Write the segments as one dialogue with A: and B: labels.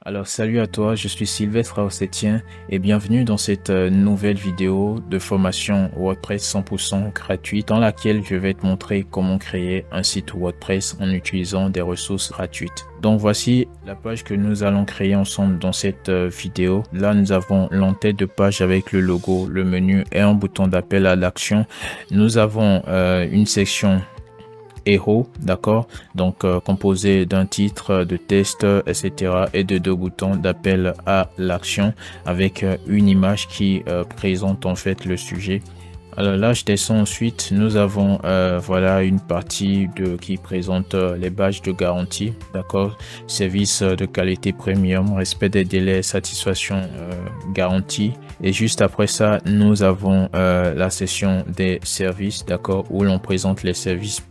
A: Alors salut à toi, je suis Sylvestre Aossetien et bienvenue dans cette nouvelle vidéo de formation WordPress 100% gratuite dans laquelle je vais te montrer comment créer un site WordPress en utilisant des ressources gratuites. Donc voici la page que nous allons créer ensemble dans cette vidéo. Là nous avons l'entête de page avec le logo, le menu et un bouton d'appel à l'action. Nous avons une section héros, d'accord, donc composé d'un titre, de test, etc. et de deux boutons d'appel à l'action avec une image qui présente en fait le sujet. Alors là, je descends ensuite. Nous avons voilà une partie qui présente les badges de garantie, d'accord, service de qualité premium, respect des délais, satisfaction garantie. Et juste après ça, nous avons la section des services, d'accord, où l'on présente les services.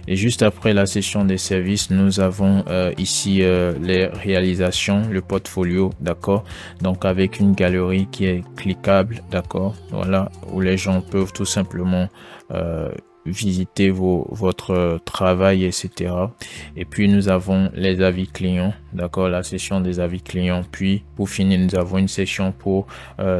A: Et juste après la session des services, nous avons ici les réalisations, le portfolio, d'accord. Donc avec une galerie qui est cliquable, d'accord. Voilà, où les gens peuvent tout simplement visiter votre travail, etc. Et puis nous avons les avis clients, d'accord, la session des avis clients. Puis pour finir, nous avons une session pour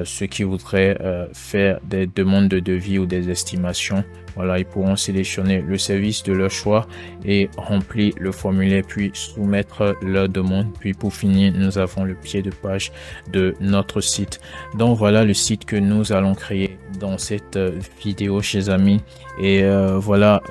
A: ceux qui voudraient faire des demandes de devis ou des estimations. Voilà, ils pourront sélectionner le service de leur choix et remplir le formulaire puis soumettre leur demande. Puis pour finir, nous avons le pied de page de notre site. Donc voilà le site que nous allons créer dans cette vidéo, chers amis. Et voilà,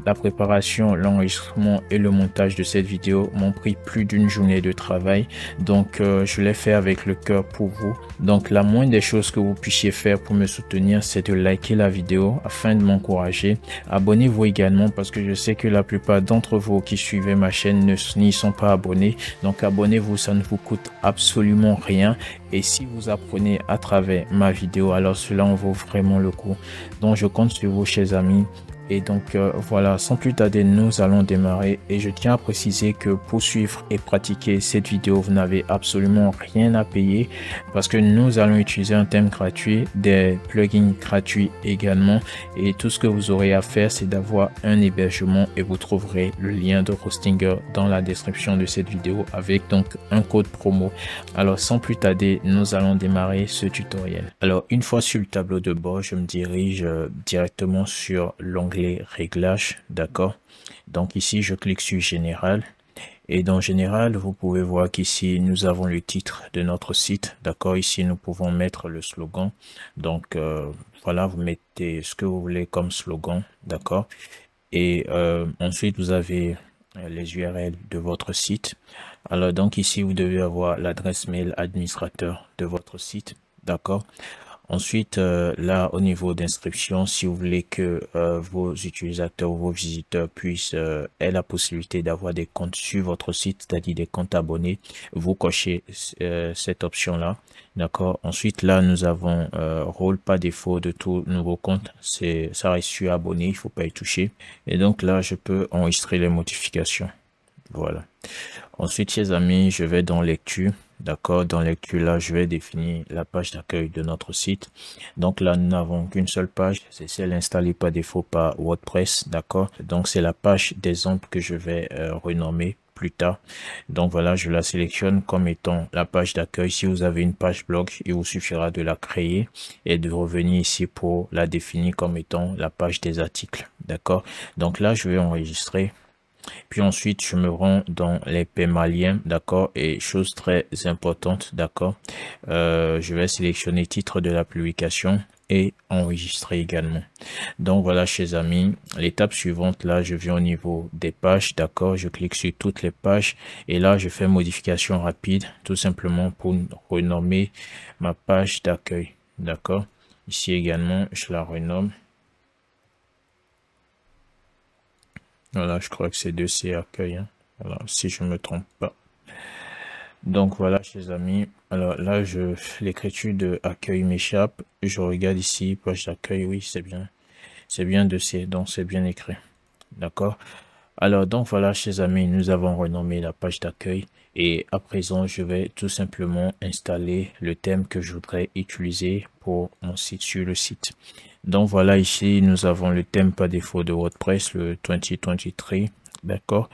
A: la préparation, l'enregistrement et le montage de cette vidéo m'ont pris plus d'une journée de travail. Donc je l'ai fait avec le cœur pour vous. Donc la moindre des choses que vous puissiez faire pour me soutenir, c'est de liker la vidéo afin de m'encourager. Abonnez-vous également parce que je sais que la plupart d'entre vous qui suivez ma chaîne n'y sont pas abonnés. Donc abonnez-vous, ça ne vous coûte absolument rien. Et si vous apprenez à travers ma vidéo, alors cela en vaut vraiment le coup. Donc je compte sur vous, chers amis. Et donc voilà, sans plus tarder, nous allons démarrer. Et je tiens à préciser que pour suivre et pratiquer cette vidéo, vous n'avez absolument rien à payer parce que nous allons utiliser un thème gratuit, des plugins gratuits également. Et tout ce que vous aurez à faire, c'est d'avoir un hébergement et vous trouverez le lien de Hostinger dans la description de cette vidéo avec donc un code promo. Alors sans plus tarder, nous allons démarrer ce tutoriel. Alors une fois sur le tableau de bord, je me dirige directement sur l'onglet réglages, d'accord. Donc ici je clique sur général et dans général vous pouvez voir qu'ici nous avons le titre de notre site, d'accord. Ici nous pouvons mettre le slogan. Donc voilà, vous mettez ce que vous voulez comme slogan, d'accord. Et ensuite vous avez les URL de votre site. Alors donc ici vous devez avoir l'adresse mail administrateur de votre site, d'accord. Ensuite, là, au niveau d'inscription, si vous voulez que vos utilisateurs ou vos visiteurs puissent aient la possibilité d'avoir des comptes sur votre site, c'est-à-dire des comptes abonnés, vous cochez cette option-là. D'accord. Ensuite, là, nous avons rôle par défaut de tout nouveau compte. Ça reste sur abonné, il faut pas y toucher. Et donc là, je peux enregistrer les modifications. Voilà. Ensuite, chers amis, je vais dans lecture. D'accord, dans lecture, là, je vais définir la page d'accueil de notre site. Donc là, nous n'avons qu'une seule page, c'est celle installée par défaut par WordPress. D'accord, donc c'est la page d'exemple que je vais renommer plus tard. Donc voilà, je la sélectionne comme étant la page d'accueil. Si vous avez une page blog, il vous suffira de la créer et de revenir ici pour la définir comme étant la page des articles. D'accord, donc là, je vais enregistrer. Puis ensuite, je me rends dans les paiements, d'accord, et chose très importante, d'accord, je vais sélectionner titre de la publication et enregistrer également. Donc voilà, chers amis, l'étape suivante, là, je viens au niveau des pages, d'accord, je clique sur toutes les pages et là, je fais modification rapide, tout simplement pour renommer ma page d'accueil, d'accord. Ici également, je la renomme. Voilà, je crois que c'est 2C accueil, hein. Voilà, si je me trompe pas. Donc voilà, chers amis. Alors là, l'écriture de accueil m'échappe. Je regarde ici, page d'accueil. Oui, c'est bien. C'est bien 2C, donc c'est bien écrit. D'accord. Alors donc voilà, chers amis, nous avons renommé la page d'accueil. Et à présent, je vais tout simplement installer le thème que je voudrais utiliser pour mon site sur le site. Donc voilà, ici, nous avons le thème par défaut de WordPress, le 2023. d'accord.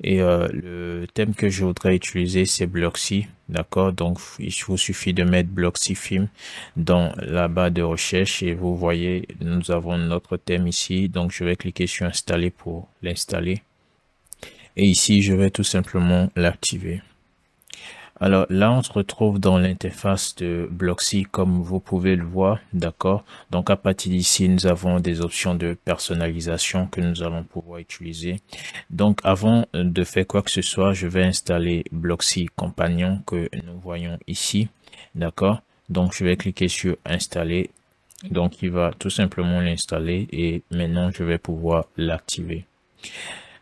A: Et le thème que je voudrais utiliser, c'est Blocksy, d'accord. Donc, il vous suffit de mettre Blocksy Theme dans la barre de recherche et vous voyez, nous avons notre thème ici. Donc, je vais cliquer sur Installer pour l'installer. Et ici, je vais tout simplement l'activer. Alors là, on se retrouve dans l'interface de Blocksy comme vous pouvez le voir, d'accord? Donc à partir d'ici, nous avons des options de personnalisation que nous allons pouvoir utiliser. Donc avant de faire quoi que ce soit, je vais installer Blocksy Compagnon que nous voyons ici, d'accord? Donc je vais cliquer sur Installer. Donc il va tout simplement l'installer et maintenant je vais pouvoir l'activer.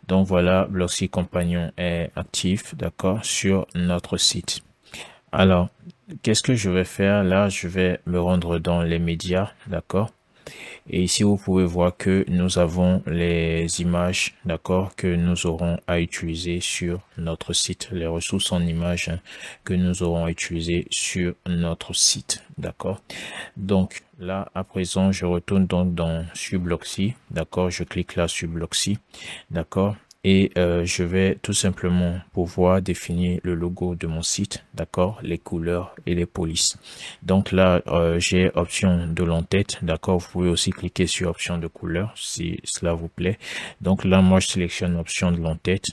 A: Donc voilà, Blocksy Compagnon est actif, d'accord, sur notre site. Alors, qu'est-ce que je vais faire? Là, je vais me rendre dans les médias, d'accord? Et ici, vous pouvez voir que nous avons les images, d'accord, que nous aurons à utiliser sur notre site, les ressources en images que nous aurons à utiliser sur notre site, d'accord? Donc là, à présent, je retourne donc sur Blocksy, d'accord? Je clique là sur Blocksy, d'accord? Et je vais tout simplement pouvoir définir le logo de mon site, d'accord, les couleurs et les polices. Donc là, j'ai option de l'entête, d'accord. Vous pouvez aussi cliquer sur option de couleur si cela vous plaît. Donc là, moi, je sélectionne option de l'entête.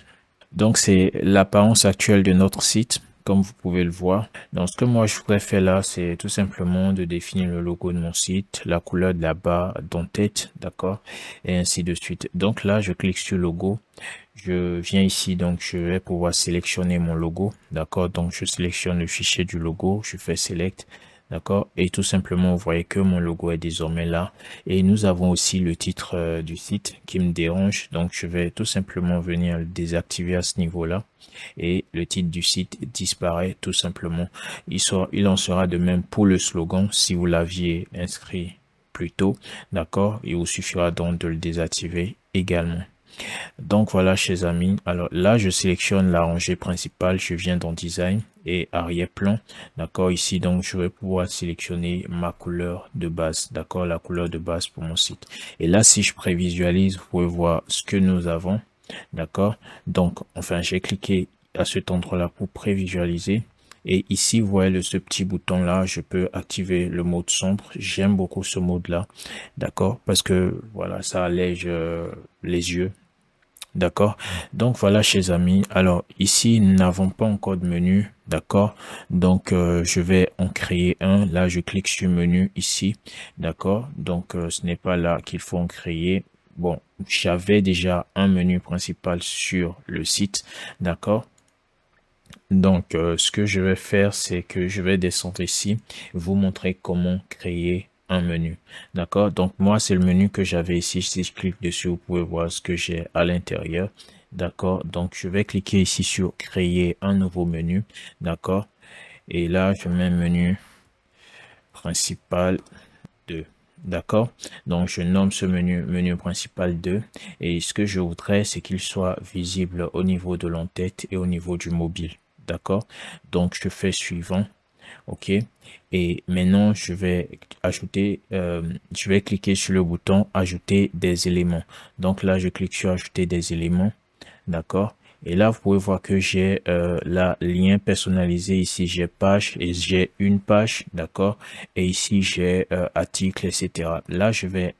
A: Donc c'est l'apparence actuelle de notre site, comme vous pouvez le voir. Donc ce que moi je voudrais faire là, c'est tout simplement de définir le logo de mon site, la couleur de la barre d'entête, d'accord, et ainsi de suite. Donc là, je clique sur logo. Je viens ici, donc je vais pouvoir sélectionner mon logo, d'accord. Donc je sélectionne le fichier du logo, je fais select, d'accord, et tout simplement vous voyez que mon logo est désormais là. Et nous avons aussi le titre du site qui me dérange, donc je vais tout simplement venir le désactiver à ce niveau là et le titre du site disparaît tout simplement. Il en sera de même pour le slogan si vous l'aviez inscrit plus tôt, d'accord. Il vous suffira donc de le désactiver également. Donc voilà, chers amis, alors là je sélectionne la rangée principale, je viens dans design et arrière-plan, d'accord. Ici donc je vais pouvoir sélectionner ma couleur de base, d'accord, la couleur de base pour mon site. Et là si je prévisualise, vous pouvez voir ce que nous avons, d'accord. Donc enfin j'ai cliqué à cet endroit là pour prévisualiser. Et ici, vous voyez ce petit bouton là, je peux activer le mode sombre. J'aime beaucoup ce mode là, d'accord, parce que voilà, ça allège les yeux. D'accord. Donc voilà, chers amis. Alors ici, nous n'avons pas encore de menu. D'accord. Donc je vais en créer un. Là, je clique sur menu ici. D'accord. Donc ce n'est pas là qu'il faut en créer. Bon, j'avais déjà un menu principal sur le site. D'accord. Donc ce que je vais faire, c'est que je vais descendre ici, vous montrer comment créer un menu. D'accord. Donc moi, c'est le menu que j'avais ici. Si je clique dessus, vous pouvez voir ce que j'ai à l'intérieur. D'accord. Donc je vais cliquer ici sur créer un nouveau menu. D'accord. Et là, je mets menu principal 2. D'accord. Donc je nomme ce menu principal 2. Et ce que je voudrais, c'est qu'il soit visible au niveau de l'entête et au niveau du mobile. D'accord. Donc je fais suivant. OK. Et maintenant, je vais ajouter, je vais cliquer sur le bouton ajouter des éléments. Donc là, je clique sur ajouter des éléments. D'accord. Et là, vous pouvez voir que j'ai la lien personnalisé. Ici, j'ai page et j'ai une page. D'accord. Et ici, j'ai article, etc. Là, je vais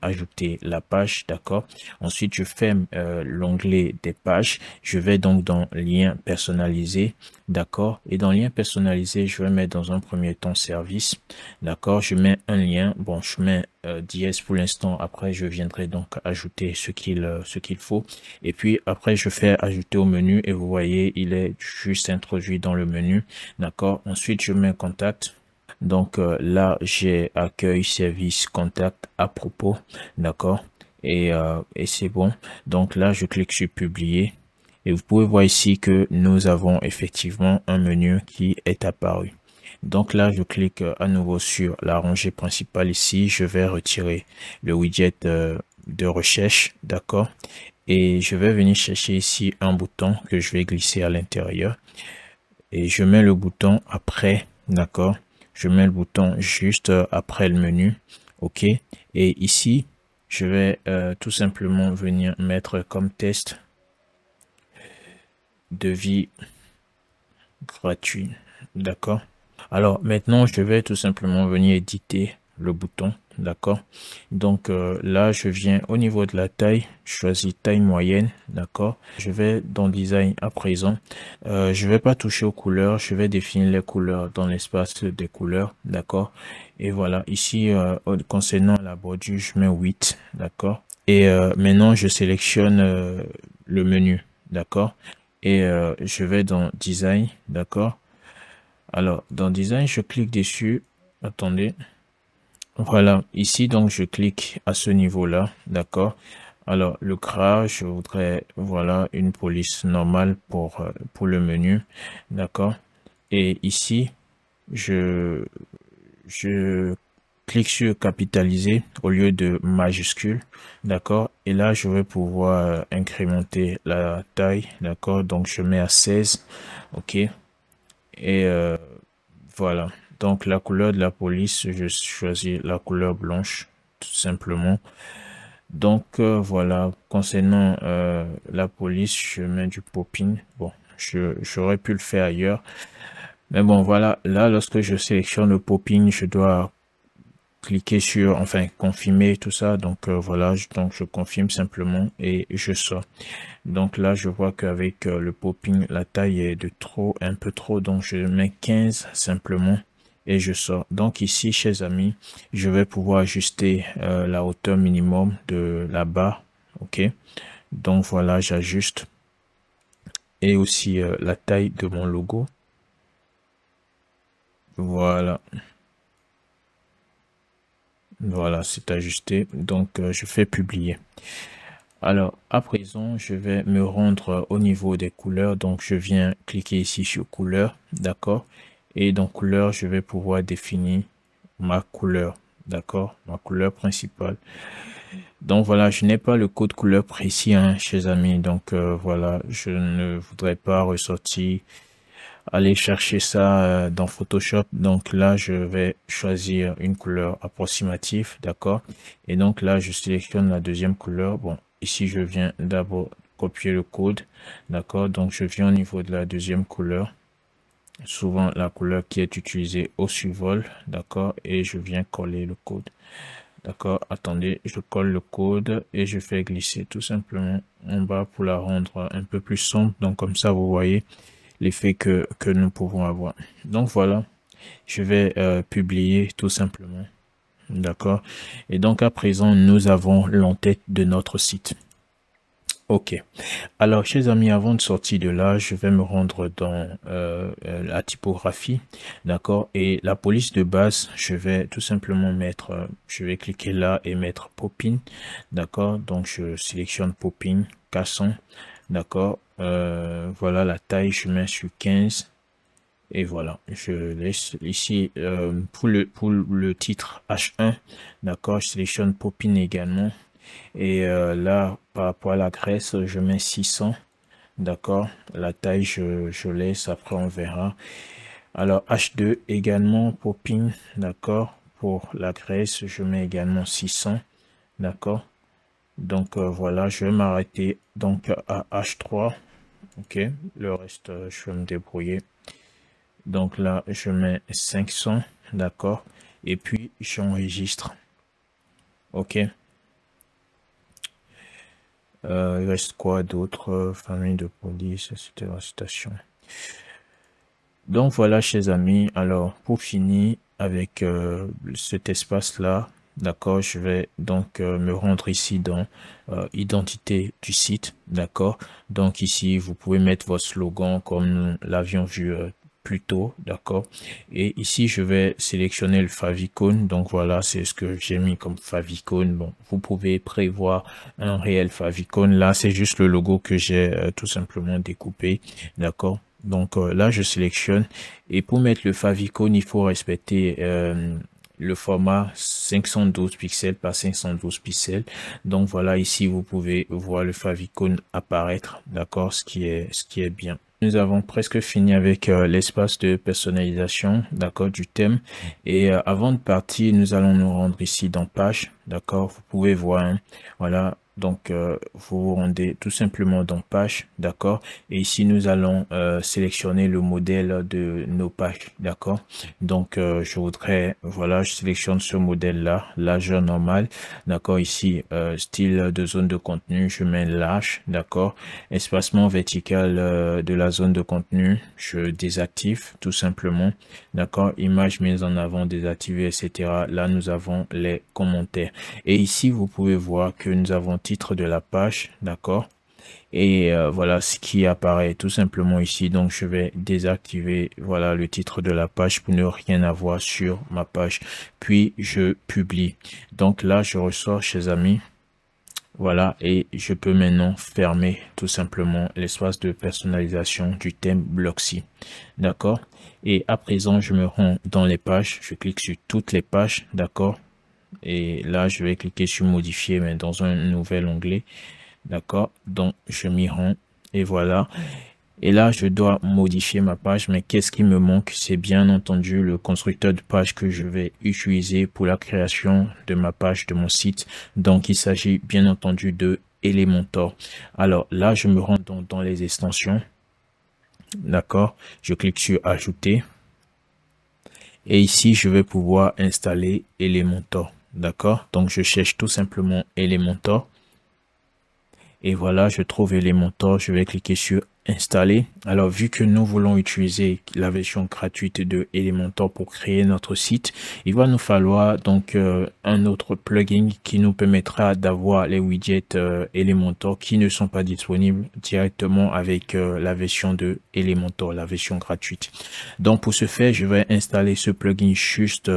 A: ajouter la page. D'accord. Ensuite, je ferme l'onglet des pages. Je vais donc dans lien personnalisé. D'accord. Et dans lien personnalisé, je vais mettre dans un premier temps service. D'accord. Je mets un lien. Bon, je mets dièse pour l'instant. Après, je viendrai donc ajouter ce qu'il faut. Et puis après, je fais ajouter au menu et vous voyez, il est juste introduit dans le menu. D'accord. Ensuite, je mets contact. Donc là, j'ai accueil, service, contact, à propos. D'accord. Et c'est bon. Donc là, je clique sur publier. Et vous pouvez voir ici que nous avons effectivement un menu qui est apparu. Donc là, je clique à nouveau sur la rangée principale ici. Je vais retirer le widget de recherche, d'accord. Et je vais venir chercher ici un bouton que je vais glisser à l'intérieur. Et je mets le bouton après, d'accord. Je mets le bouton juste après le menu, ok. Et ici, je vais tout simplement venir mettre comme test. devis gratuit. D'accord. Alors maintenant, je vais tout simplement venir éditer le bouton. D'accord. Donc là, je viens au niveau de la taille, je choisis taille moyenne. D'accord. Je vais dans design à présent. Je vais pas toucher aux couleurs. Je vais définir les couleurs dans l'espace des couleurs. D'accord. Et voilà. Ici, concernant la bordure, je mets 8. D'accord. Et maintenant, je sélectionne le menu. D'accord. Et je vais dans design. D'accord. Alors, dans design, je clique dessus. Attendez. Voilà, ici, donc, je clique à ce niveau-là. D'accord. Alors, le gras, je voudrais, voilà, une police normale pour le menu. D'accord. Et ici, je, je clique sur capitaliser au lieu de majuscule. D'accord. Et là, je vais pouvoir incrémenter la taille. D'accord. Donc, je mets à 16. OK. Et voilà. Donc, la couleur de la police, je choisis la couleur blanche, tout simplement. Donc, voilà. Concernant la police, je mets du popping. Bon, j'aurais pu le faire ailleurs. Mais bon, voilà. Là, lorsque je sélectionne le popping, je dois cliquer sur, enfin, confirmer tout ça. Donc, voilà. Donc, je confirme simplement et je sors. Donc là, je vois qu'avec le popping, la taille est de trop, un peu trop. Donc, je mets 15 simplement et je sors. Donc ici, chers amis, je vais pouvoir ajuster la hauteur minimum de la barre. OK. Donc voilà, j'ajuste. Et aussi la taille de mon logo. Voilà. Voilà, c'est ajusté. Donc, je fais publier. Alors, à présent, je vais me rendre au niveau des couleurs. Donc, je viens cliquer ici sur couleur. D'accord. Et dans couleur, je vais pouvoir définir ma couleur. D'accord. Ma couleur principale. Donc, voilà, je n'ai pas le code couleur précis, hein, chers amis. Donc, voilà, je ne voudrais pas ressortir, aller chercher ça dans Photoshop. Donc, là, je vais choisir une couleur approximative. D'accord. Et donc, là, je sélectionne la deuxième couleur. Bon. Ici, je viens d'abord copier le code. D'accord. Donc, je viens au niveau de la deuxième couleur. Souvent, la couleur qui est utilisée au survol. D'accord. Et je viens coller le code. D'accord. Attendez, je colle le code et je fais glisser tout simplement en bas pour la rendre un peu plus sombre. Donc, comme ça, vous voyez l'effet que nous pouvons avoir. Donc, voilà. Je vais publier tout simplement. D'accord. Et donc, à présent, nous avons l'entête de notre site. OK. Alors, chers amis, avant de sortir de là, je vais me rendre dans la typographie. D'accord. Et la police de base, je vais tout simplement mettre, je vais cliquer là et mettre popping. D'accord. Donc, je sélectionne popping, cassant. D'accord. Voilà la taille, je mets sur 15. Et voilà, je laisse ici pour le titre H1, d'accord, je sélectionne popping également. Et là, par rapport à la graisse, je mets 600, d'accord. La taille, je laisse, après on verra. Alors H2 également, popping, d'accord. Pour la graisse, je mets également 600, d'accord. Donc voilà, je vais m'arrêter donc à H3, ok. Le reste, je vais me débrouiller. Donc là, je mets 500, d'accord. Et puis, j'enregistre. OK. Il reste quoi d'autre? Famille de police, etc. Station. Donc voilà, chers amis. Alors, pour finir avec cet espace-là, d'accord, je vais donc me rendre ici dans identité du site, d'accord. Donc ici, vous pouvez mettre votre slogan comme nous l'avions vu plus tôt, d'accord. Et ici, je vais sélectionner le favicon. Donc voilà, c'est ce que j'ai mis comme favicon. Bon, vous pouvez prévoir un réel favicon. Là, c'est juste le logo que j'ai tout simplement découpé, d'accord. Donc là, je sélectionne et pour mettre le favicon, il faut respecter le format 512 pixels par 512 pixels. Donc voilà, ici vous pouvez voir le favicon apparaître, d'accord, ce qui est bien. Nous avons presque fini avec l'espace de personnalisation, d'accord, du thème. Et avant de partir, nous allons nous rendre ici dans page, d'accord. Vous pouvez voir, hein, voilà. Donc, vous vous rendez tout simplement dans page, d'accord? Et ici, nous allons sélectionner le modèle de nos pages, d'accord? Donc, je voudrais, voilà, je sélectionne ce modèle-là, largeur normale, d'accord? Ici, style de zone de contenu, je mets large, d'accord? Espacement vertical de la zone de contenu, je désactive tout simplement, d'accord? Image mise en avant, désactivée, etc. Là, nous avons les commentaires. Et ici, vous pouvez voir que nous avons titre de la page, d'accord? Et voilà ce qui apparaît tout simplement ici. Donc, je vais désactiver, voilà, le titre de la page pour ne rien avoir sur ma page. Puis, je publie. Donc là, je ressors, chers amis. Voilà, et je peux maintenant fermer tout simplement l'espace de personnalisation du thème Blocksy. D'accord? Et à présent, je me rends dans les pages. Je clique sur toutes les pages. D'accord? Et là, je vais cliquer sur modifier, mais dans un nouvel onglet. D'accord? Donc, je m'y rends. Et voilà. Et là, je dois modifier ma page, mais qu'est-ce qui me manque? C'est bien entendu le constructeur de page que je vais utiliser pour la création de ma page, de mon site. Donc, il s'agit bien entendu de Elementor. Alors là, je me rends donc dans les extensions. D'accord? Je clique sur ajouter. Et ici, je vais pouvoir installer Elementor. D'accord? Donc, je cherche tout simplement Elementor. Et voilà, je trouve Elementor. Je vais cliquer sur installer. Alors, vu que nous voulons utiliser la version gratuite de Elementor pour créer notre site, il va nous falloir donc un autre plugin qui nous permettra d'avoir les widgets Elementor qui ne sont pas disponibles directement avec la version de Elementor, la version gratuite. Donc, pour ce faire, je vais installer ce plugin juste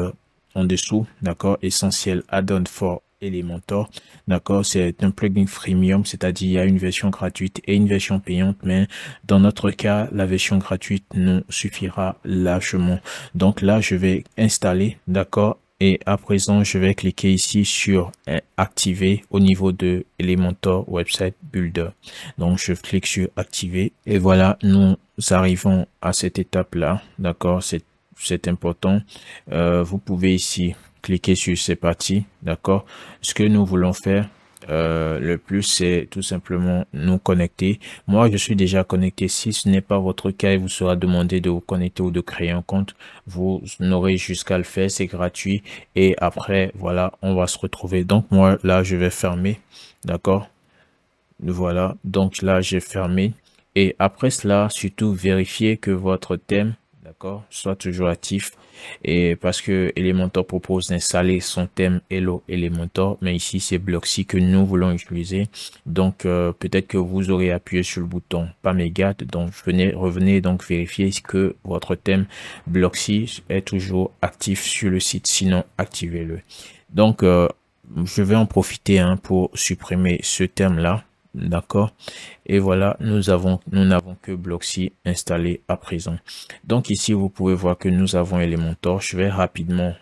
A: en dessous, d'accord, essentiel add-on for Elementor, d'accord, c'est un plugin freemium, c'est-à-dire il y a une version gratuite et une version payante, mais dans notre cas, la version gratuite nous suffira largement. Donc là, je vais installer, d'accord, et à présent, je vais cliquer ici sur activer au niveau de Elementor Website Builder. Donc, je clique sur activer et voilà, nous arrivons à cette étape-là, d'accord, c'est important. Vous pouvez ici cliquez sur c'est parti, d'accord. Ce que nous voulons faire le plus, c'est tout simplement nous connecter. Moi, je suis déjà connecté. Si ce n'est pas votre cas, il vous sera demandé de vous connecter ou de créer un compte. Vous n'aurez jusqu'à le faire, c'est gratuit. Et après, voilà, on va se retrouver. Donc moi, là, je vais fermer, d'accord. Voilà, donc là, j'ai fermé. Et après cela, surtout vérifiez que votre thème, d'accord, soit toujours actif. Et parce que Elementor propose d'installer son thème Hello Elementor, mais ici c'est Blocksy que nous voulons utiliser. Donc peut-être que vous aurez appuyé sur le bouton Pamégat. Donc revenez donc vérifier que votre thème Blocksy est toujours actif sur le site. Sinon, activez-le. Donc je vais en profiter pour supprimer ce thème là. D'accord. Et voilà, nous n'avons que Blocksy installé à présent. Donc ici, vous pouvez voir que nous avons Elementor. Je vais rapidement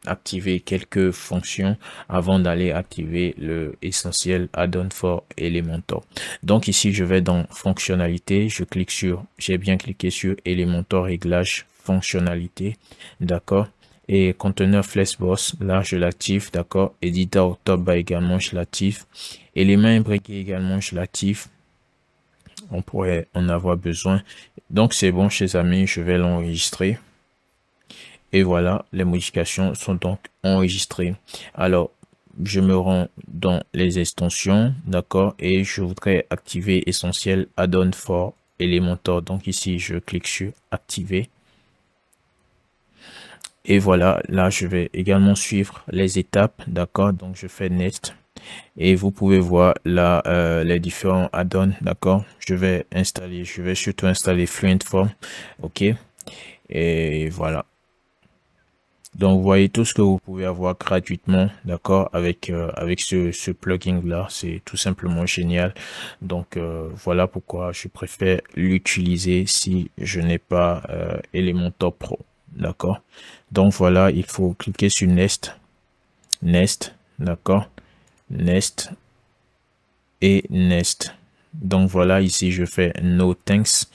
A: activer quelques fonctions avant d'aller activer le essentiel add-on for Elementor. Donc ici, je vais dans fonctionnalité. J'ai bien cliqué sur Elementor réglage fonctionnalité. D'accord. Et conteneur Flexbox, là je l'active, d'accord. Éditeur top bas également je l'active. Éléments imbriqués également je l'active. On pourrait en avoir besoin. Donc c'est bon chers amis, je vais l'enregistrer. Et voilà, les modifications sont donc enregistrées. Alors je me rends dans les extensions, d'accord. Et je voudrais activer essentiel add-on for Elementor. Donc ici je clique sur activer. Et voilà, là, je vais également suivre les étapes, d'accord? Donc, je fais Next. Et vous pouvez voir là les différents add-ons, d'accord? Je vais surtout installer Fluentform, ok? Et voilà. Donc, vous voyez tout ce que vous pouvez avoir gratuitement, d'accord? Avec ce plugin-là, c'est tout simplement génial. Donc, voilà pourquoi je préfère l'utiliser si je n'ai pas Elementor Pro. D'accord, donc voilà, il faut cliquer sur Next, d'accord, Next et Next. Donc voilà, ici je fais No Thanks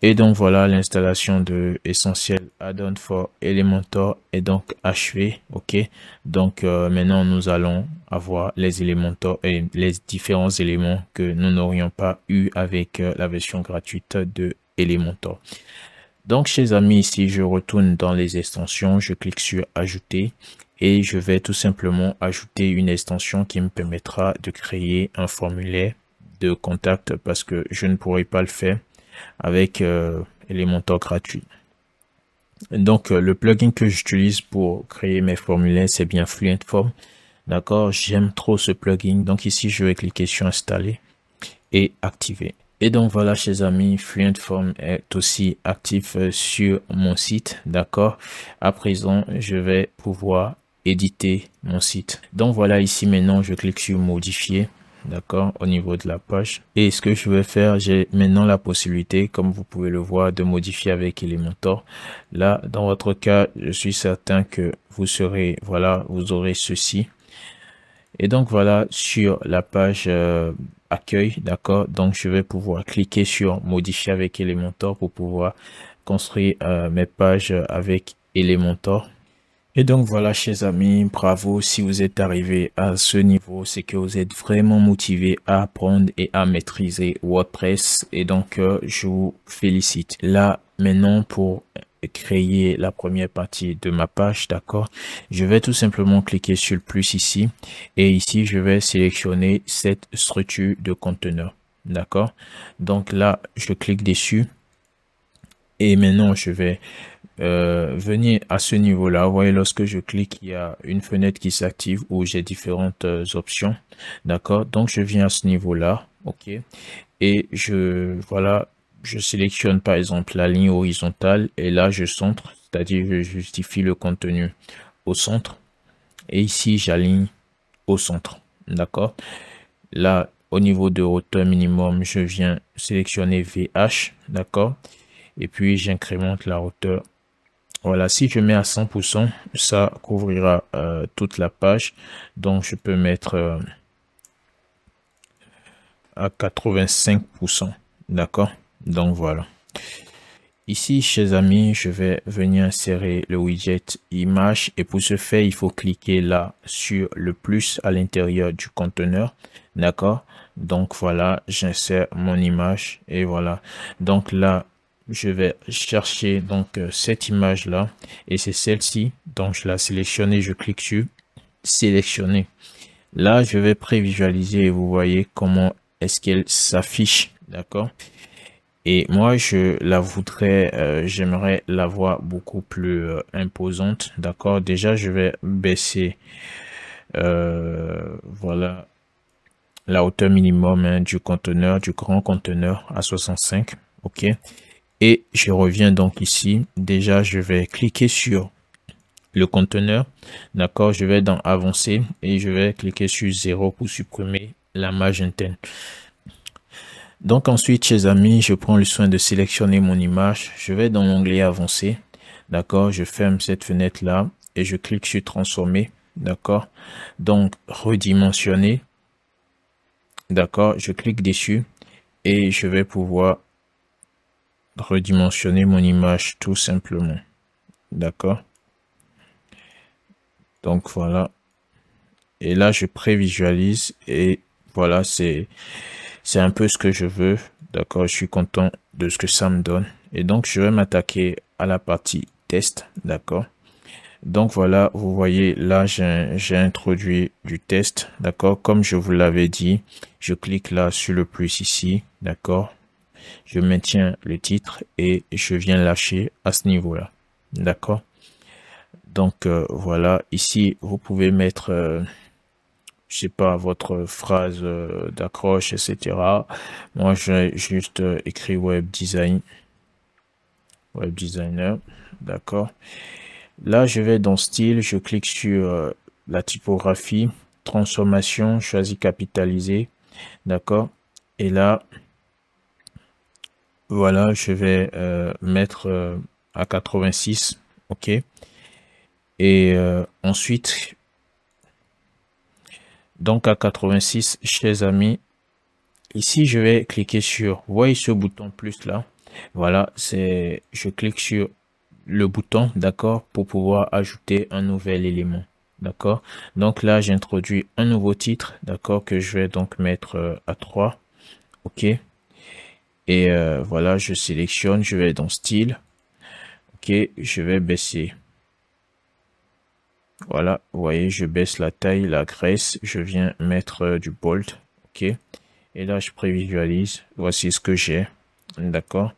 A: Et donc voilà, l'installation de Essential Add-on for Elementor est donc achevée. Ok, donc maintenant nous allons avoir les Elementor et les différents éléments que nous n'aurions pas eu avec la version gratuite de Elementor. Donc chers amis, ici je retourne dans les extensions, je clique sur ajouter et je vais tout simplement ajouter une extension qui me permettra de créer un formulaire de contact parce que je ne pourrai pas le faire avec Elementor gratuit. Donc le plugin que j'utilise pour créer mes formulaires, c'est bien Fluent Form. D'accord, j'aime trop ce plugin. Donc ici, je vais cliquer sur installer et activer. Et donc voilà, chers amis, Fluent Form est aussi actif sur mon site. D'accord, à présent, je vais pouvoir éditer mon site. Donc voilà, ici maintenant, je clique sur modifier. D'accord, au niveau de la page. Et ce que je vais faire, j'ai maintenant la possibilité, comme vous pouvez le voir, de modifier avec Elementor. Là, dans votre cas, je suis certain que vous serez, voilà, vous aurez ceci. Et donc voilà, sur la page accueil, d'accord, donc je vais pouvoir cliquer sur modifier avec Elementor pour pouvoir construire mes pages avec Elementor. Et donc voilà, chers amis, bravo si vous êtes arrivé à ce niveau, c'est que vous êtes vraiment motivé à apprendre et à maîtriser WordPress et donc je vous félicite. Là, maintenant pour créer la première partie de ma page, d'accord, je vais tout simplement cliquer sur le plus ici et ici je vais sélectionner cette structure de conteneur, d'accord. Donc là, je clique dessus et maintenant je vais venir à ce niveau-là. Vous voyez, lorsque je clique, il y a une fenêtre qui s'active où j'ai différentes options. D'accord. Donc, je viens à ce niveau-là. OK. Et voilà, je sélectionne par exemple la ligne horizontale et là, je centre, c'est-à-dire je justifie le contenu au centre. Et ici, j'aligne au centre. D'accord. Là, au niveau de hauteur minimum, je viens sélectionner VH. D'accord. Et puis, j'incrémente la hauteur. Voilà, si je mets à 100%, ça couvrira toute la page. Donc, je peux mettre à 85%. D'accord? Donc, voilà. Ici, chers amis, je vais venir insérer le widget image. Et pour ce faire, il faut cliquer là sur le plus à l'intérieur du conteneur. D'accord? Donc, voilà, j'insère mon image. Et voilà. Donc, là, je vais chercher donc cette image là et c'est celle-ci, donc je la sélectionne et je clique sur sélectionner. Là je vais prévisualiser et vous voyez comment est-ce qu'elle s'affiche, d'accord. Et moi je la voudrais, j'aimerais la voir beaucoup plus imposante, d'accord. Déjà je vais baisser voilà la hauteur minimum du conteneur, du grand conteneur à 65. OK. Et je reviens donc ici. Déjà, je vais cliquer sur le conteneur. D'accord, je vais dans avancer et je vais cliquer sur 0 pour supprimer la marge interne. Donc ensuite, chers amis, je prends le soin de sélectionner mon image. Je vais dans l'onglet avancer. D'accord, je ferme cette fenêtre là et je clique sur transformer. D'accord, donc redimensionner. D'accord, je clique dessus et je vais pouvoir redimensionner mon image tout simplement. D'accord. Donc voilà. Et là, je prévisualise et voilà, c'est un peu ce que je veux. D'accord. Je suis content de ce que ça me donne. Et donc, je vais m'attaquer à la partie test. D'accord. Donc voilà, vous voyez là, j'ai introduit du test. D'accord. Comme je vous l'avais dit, je clique là sur le plus ici. D'accord. Je maintiens le titre et je viens lâcher à ce niveau-là. D'accord. Donc voilà, ici vous pouvez mettre, je sais pas, votre phrase d'accroche, etc. Moi, j'ai juste écrit web design, web designer. D'accord. Là, je vais dans style, je clique sur la typographie, transformation, choisis capitaliser. D'accord. Et là, voilà, je vais mettre à 86. OK. Et ensuite, donc à 86, chers amis, ici, je vais cliquer sur, vous voyez ce bouton plus là. Voilà, je clique sur le bouton, d'accord, pour pouvoir ajouter un nouvel élément. D'accord. Donc là, j'introduis un nouveau titre, d'accord, que je vais donc mettre à 3. OK. Et voilà, je sélectionne, je vais dans style. OK, je vais baisser. Voilà, vous voyez, je baisse la taille, la graisse, je viens mettre du bold. OK. Et là, je prévisualise. Voici ce que j'ai. D'accord.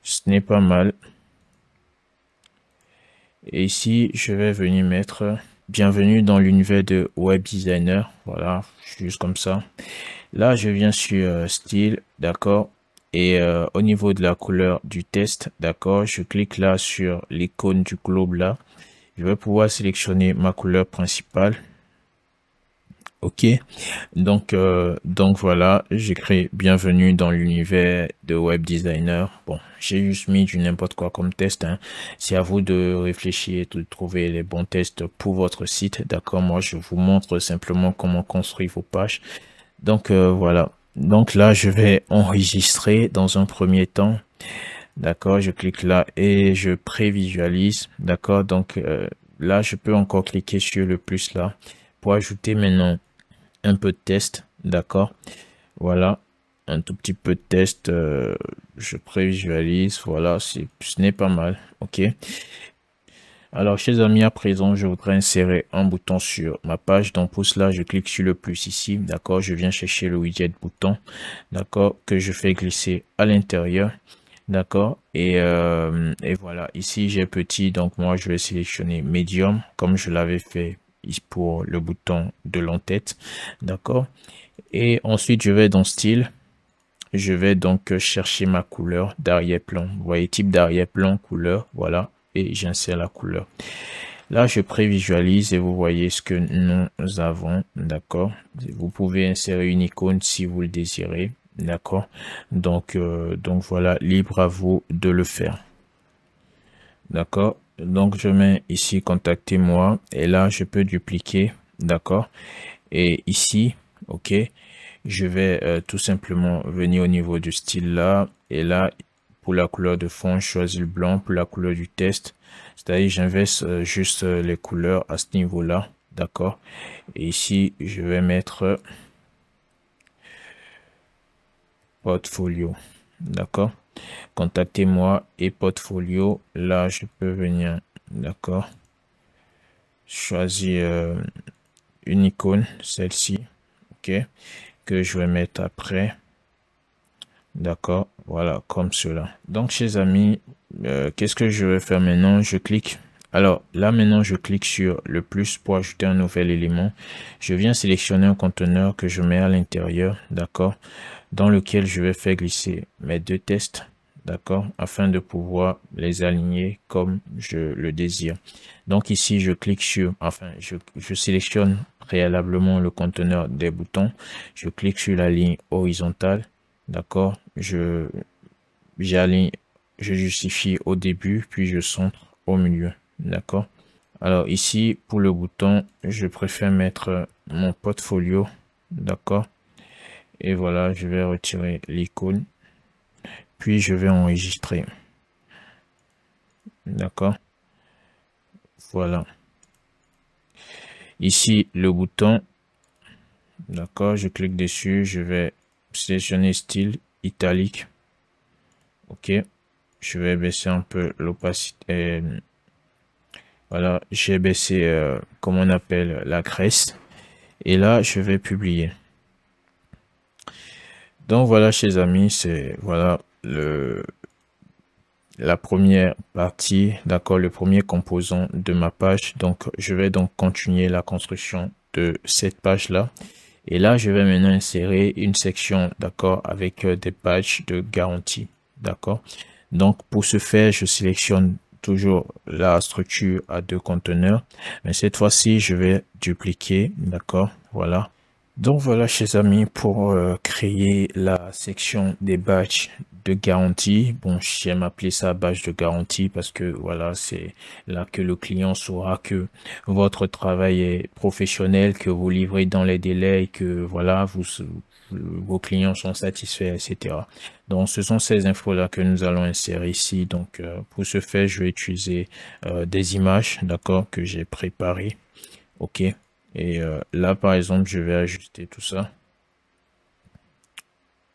A: Ce n'est pas mal. Et ici, je vais venir mettre bienvenue dans l'univers de web designer. Voilà, juste comme ça. Là, je viens sur style, d'accord. Et au niveau de la couleur du test, d'accord, je clique là sur l'icône du globe là. Je vais pouvoir sélectionner ma couleur principale. OK. Donc voilà, j'écris bienvenue dans l'univers de web designer. Bon, j'ai juste mis du n'importe quoi comme test, hein. C'est à vous de réfléchir et de trouver les bons tests pour votre site. D'accord, moi je vous montre simplement comment construire vos pages. Donc voilà. Donc là, je vais enregistrer dans un premier temps. D'accord, je clique là et je prévisualise. D'accord, donc là, je peux encore cliquer sur le plus là pour ajouter maintenant un peu de test. D'accord, voilà, un tout petit peu de test. Je prévisualise. Voilà, ce n'est pas mal. OK. Alors, chers amis, à présent, je voudrais insérer un bouton sur ma page. Donc, pour cela, je clique sur le plus ici. D'accord, je viens chercher le widget bouton. D'accord, que je fais glisser à l'intérieur. D'accord, et voilà, ici j'ai petit, donc moi je vais sélectionner medium comme je l'avais fait pour le bouton de l'entête. D'accord, et ensuite je vais dans style, je vais donc chercher ma couleur d'arrière-plan. Vous voyez, type d'arrière-plan, couleur, voilà, et j'insère la couleur. Là, je prévisualise et vous voyez ce que nous avons. D'accord, vous pouvez insérer une icône si vous le désirez. D'accord, donc voilà, libre à vous de le faire. D'accord, donc je mets ici contactez-moi et là je peux dupliquer. D'accord, et ici, OK, je vais tout simplement venir au niveau du style là, et là pour la couleur de fond je choisis le blanc. Pour la couleur du test, c'est-à-dire j'inverse juste les couleurs à ce niveau là. D'accord, et ici je vais mettre portfolio. D'accord, contactez-moi et portfolio, là je peux venir, d'accord, choisir une icône, celle-ci, OK, que je vais mettre après. D'accord, voilà, comme cela. Donc chers amis, qu'est-ce que je vais faire maintenant? Je clique. Alors là maintenant je clique sur le plus pour ajouter un nouvel élément. Je viens sélectionner un conteneur que je mets à l'intérieur, d'accord, dans lequel je vais faire glisser mes deux tests, d'accord, afin de pouvoir les aligner comme je le désire. Donc ici je clique sur, enfin je sélectionne préalablement le conteneur des boutons. Je clique sur la ligne horizontale, d'accord, j'aligne, je justifie au début puis je centre au milieu. D'accord, alors ici pour le bouton je préfère mettre mon portfolio. D'accord, et voilà, je vais retirer l'icône puis je vais enregistrer. D'accord, voilà, ici le bouton. D'accord, je clique dessus, je vais sélectionner style italique. OK, je vais baisser un peu l'opacité. Voilà, j'ai baissé comme on appelle la graisse, et là je vais publier. Donc voilà chers amis, c'est voilà la première partie, d'accord, le premier composant de ma page. Donc je vais donc continuer la construction de cette page là, et là je vais maintenant insérer une section, d'accord, avec des badges de garantie. D'accord, donc pour ce faire je sélectionne toujours la structure à deux conteneurs, mais cette fois-ci je vais dupliquer. D'accord, voilà, donc voilà chers amis, pour créer la section des badges de garantie. Bon, j'aime appeler ça badge de garantie parce que voilà, c'est là que le client saura que votre travail est professionnel, que vous livrez dans les délais, et que voilà, vos clients sont satisfaits, etc. Donc, ce sont ces infos-là que nous allons insérer ici. Donc, pour ce faire, je vais utiliser des images, d'accord, que j'ai préparées. OK. Et là, par exemple, je vais ajuster tout ça.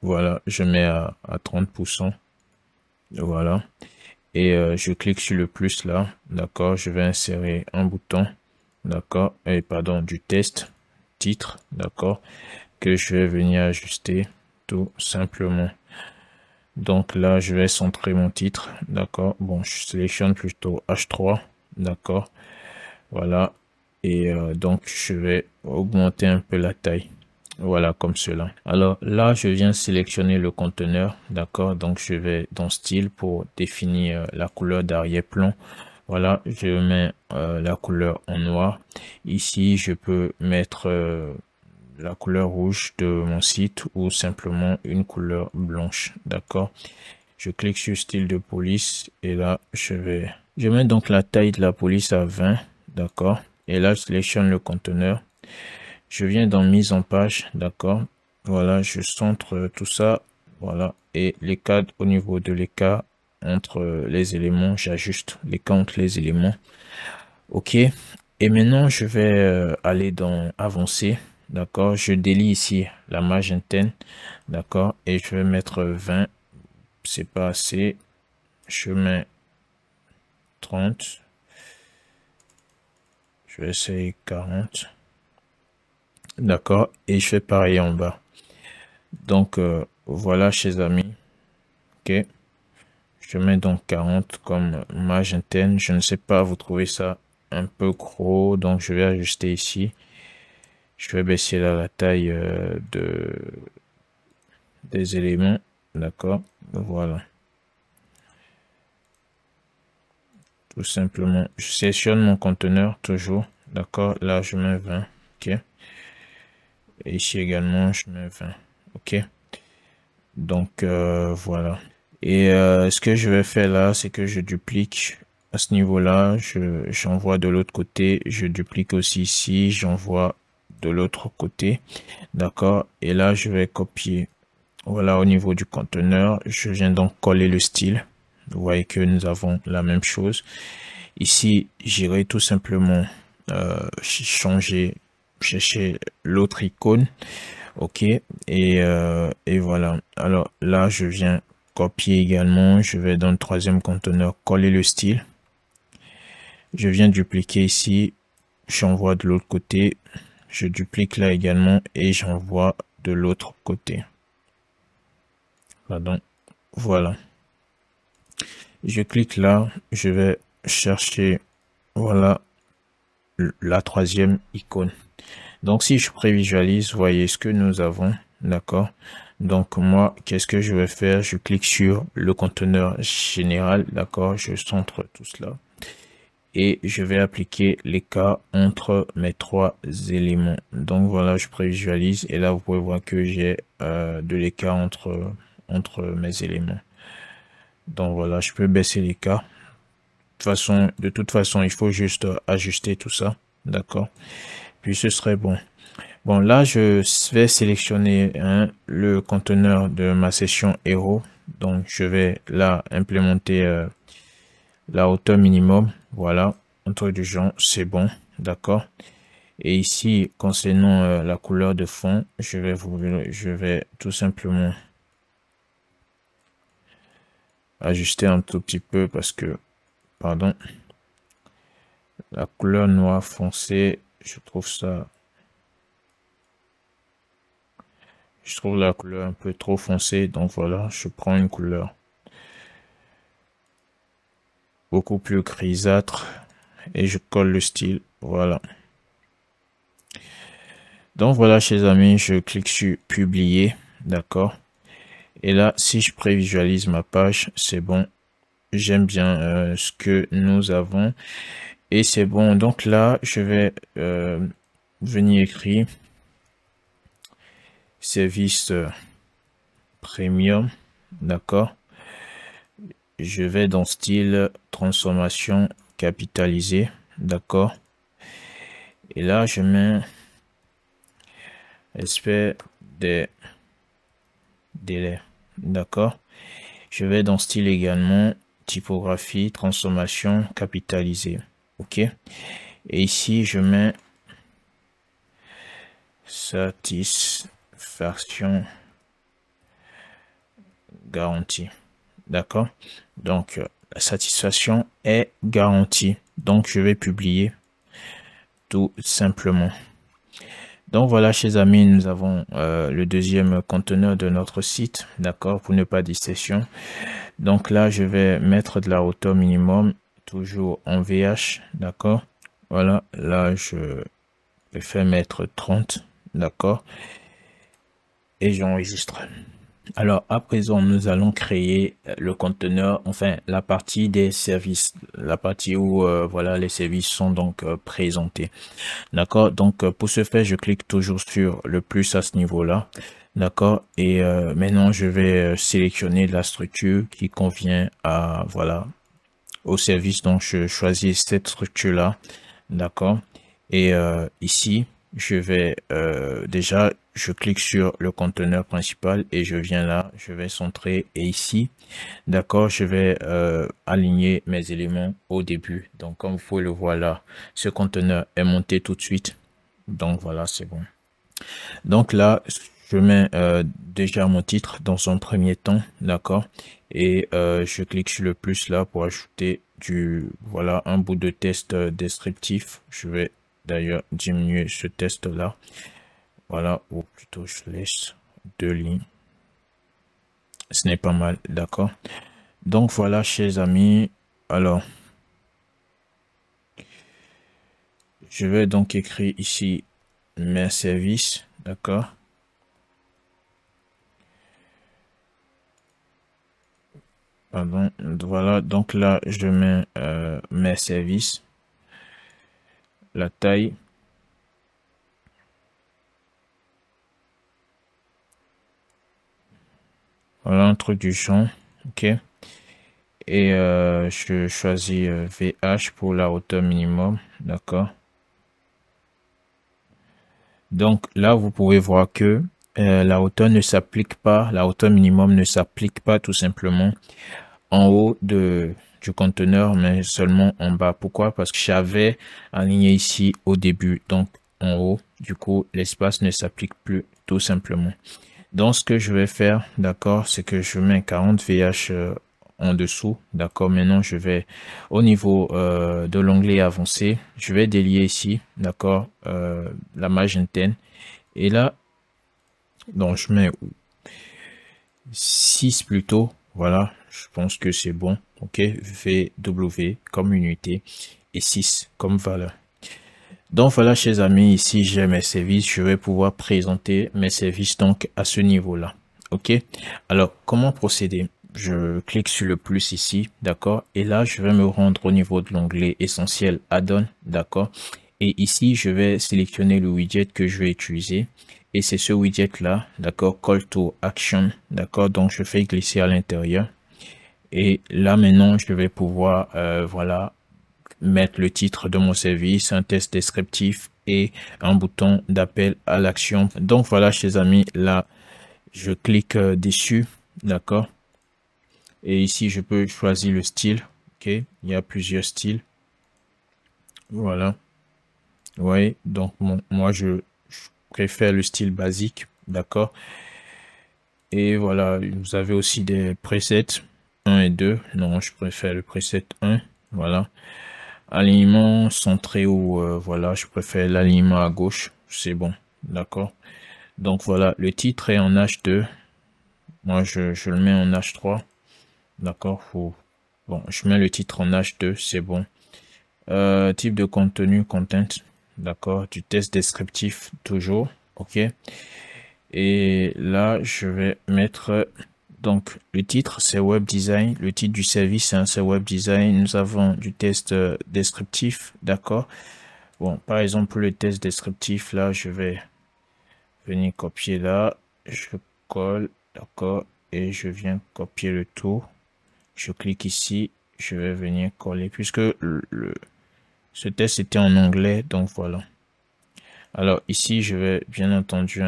A: Voilà, je mets à 30%. Voilà. Et je clique sur le plus là. D'accord. Je vais insérer un bouton. D'accord. Et pardon, du test. Titre. D'accord. Que je vais venir ajuster tout simplement. Donc là, je vais centrer mon titre. D'accord. Bon, je sélectionne plutôt H3. D'accord. Voilà. Et donc, je vais augmenter un peu la taille. Voilà, comme cela. Alors là, je viens sélectionner le conteneur. D'accord. Donc, je vais dans style pour définir la couleur d'arrière-plan. Voilà, je mets la couleur en noir. Ici, je peux mettre la couleur rouge de mon site ou simplement une couleur blanche. D'accord. Je clique sur style de police et là, je mets donc la taille de la police à 20. D'accord. Et là, je sélectionne le conteneur. Je viens dans mise en page, d'accord. Voilà, je centre tout ça, voilà. Et les cadres au niveau de l'écart entre les éléments, j'ajuste l'écart entre les éléments. OK. Et maintenant, je vais aller dans avancer, d'accord. Je délie ici la marge interne, d'accord. Et je vais mettre 20, c'est pas assez. Je mets 30. Je vais essayer 40. D'accord, et je fais pareil en bas. Donc voilà, chers amis. OK, je mets donc 40 comme marge interne. Je ne sais pas, vous trouvez ça un peu gros, donc je vais ajuster ici. Je vais baisser là la taille des éléments. D'accord, voilà. Tout simplement, je sélectionne mon conteneur toujours. D'accord, là je mets 20. OK, et ici également je mets 20. OK, donc voilà. Et ce que je vais faire là, c'est que je duplique à ce niveau-là, j'envoie de l'autre côté, je duplique aussi ici, j'envoie de l'autre côté, d'accord. Et là, je vais copier, voilà, au niveau du conteneur, je viens donc coller le style. Vous voyez que nous avons la même chose. Ici, j'irai tout simplement chercher l'autre icône. OK, et voilà. Alors là, je viens copier également. Je vais dans le troisième conteneur coller le style. Je viens dupliquer ici. J'envoie de l'autre côté. Je duplique là également et j'envoie de l'autre côté. Pardon. Voilà. Je clique là. Je vais chercher, voilà, la troisième icône. Donc, si je prévisualise, vous voyez ce que nous avons. D'accord. Donc, moi, qu'est-ce que je vais faire? Je clique sur le conteneur général. D'accord. Je centre tout cela. Et je vais appliquer l'écart entre mes trois éléments. Donc, voilà, je prévisualise. Et là, vous pouvez voir que j'ai de l'écart entre mes éléments. Donc, voilà, je peux baisser l'écart. De toute façon, il faut juste ajuster tout ça. D'accord. Puis, ce serait bon. Bon, là, je vais sélectionner le conteneur de ma session héros. Donc, je vais là implémenter la hauteur minimum. Voilà, un truc du genre, c'est bon, d'accord. Et ici, concernant la couleur de fond, je vais tout simplement ajuster un tout petit peu parce que, pardon, la couleur noir foncé, je trouve la couleur un peu trop foncée, donc voilà, je prends une couleur beaucoup plus grisâtre et je colle le style, voilà. Donc voilà, chers amis, je clique sur publier, d'accord. Et là, si je prévisualise ma page, c'est bon. J'aime bien ce que nous avons et c'est bon. Donc là, je vais venir écrire service premium, d'accord. Je vais dans style transformation capitalisée, d'accord. Et là, je mets respect des délai. D'accord. Je vais dans style également, typographie, transformation, capitalisé. OK. Et ici, je mets satisfaction garantie. D'accord. Donc, la satisfaction est garantie. Donc, je vais publier tout simplement. Donc voilà, chers amis, nous avons le deuxième conteneur de notre site, d'accord, pour ne pas distorsion. Donc là, je vais mettre de la hauteur minimum, toujours en VH, d'accord. Voilà, là, je vais mettre 30, d'accord, et j'enregistre. Alors, à présent, nous allons créer le conteneur, enfin, la partie des services, la partie où, voilà, les services sont donc présentés. D'accord. Donc, pour ce faire, je clique toujours sur le plus à ce niveau-là. D'accord. Et maintenant, je vais sélectionner la structure qui convient à, voilà, au service. Donc, je choisis cette structure-là. D'accord. Et ici, je vais déjà, je clique sur le conteneur principal et je viens là, je vais centrer et ici, d'accord, je vais aligner mes éléments au début. Donc, comme vous pouvez le voir là, ce conteneur est monté tout de suite. Donc, voilà, c'est bon. Donc là, je mets déjà mon titre dans un premier temps, d'accord, et je clique sur le plus là pour ajouter voilà, un bout de test descriptif. Je vais d'ailleurs diminuer ce test là, voilà, ou plutôt je laisse 2 lignes. Ce n'est pas mal, d'accord. Donc voilà, chers amis, alors je vais donc écrire ici mes services, d'accord. Pardon, voilà, donc là je mets mes services, la taille, voilà un truc du champ, ok, et je choisis VH pour la hauteur minimum, d'accord. Donc là vous pouvez voir que la hauteur ne s'applique pas, la hauteur minimum ne s'applique pas tout simplement en haut du conteneur, mais seulement en bas. Pourquoi? Parce que j'avais aligné ici au début, donc en haut. Du coup, l'espace ne s'applique plus tout simplement. Donc, ce que je vais faire, d'accord, c'est que je mets 40 VH en dessous. D'accord, maintenant, je vais au niveau de l'onglet avancé, je vais délier ici, d'accord, la marge interne. Et là, donc, je mets 6 plutôt. Voilà, je pense que c'est bon. OK, VW comme unité et 6 comme valeur. Donc voilà, chers amis, ici j'ai mes services. Je vais pouvoir présenter mes services donc à ce niveau-là. OK, alors comment procéder? Je clique sur le plus ici, d'accord, et là je vais me rendre au niveau de l'onglet essentiel add-on, d'accord, et ici je vais sélectionner le widget que je vais utiliser. Et c'est ce widget là, d'accord, call to action, d'accord, donc je fais glisser à l'intérieur. Et là maintenant je vais pouvoir voilà, mettre le titre de mon service, un test descriptif et un bouton d'appel à l'action. Donc voilà, chers amis, là je clique dessus, d'accord, et ici je peux choisir le style. OK, il y a plusieurs styles, voilà. Oui, donc moi je préfère le style basique, d'accord. Et voilà, vous avez aussi des presets 1 et 2. Non, je préfère le preset 1. Voilà. Alignement centré ou voilà, je préfère l'alignement à gauche. C'est bon, d'accord. Donc voilà, le titre est en H2. Moi, je le mets en H3. D'accord. Bon, je mets le titre en H2, c'est bon. Type de contenu, content. D'accord. Du test descriptif, toujours. OK. Et là, je vais mettre, donc, le titre, c'est web design. Le titre du service, hein, c'est web design. Nous avons du test descriptif, d'accord. Bon, par exemple, le test descriptif, là, je vais venir copier là. Je colle, d'accord. Et je viens copier le tout. Je clique ici. Je vais venir coller puisque ce test était en anglais, donc voilà. Alors ici, je vais bien entendu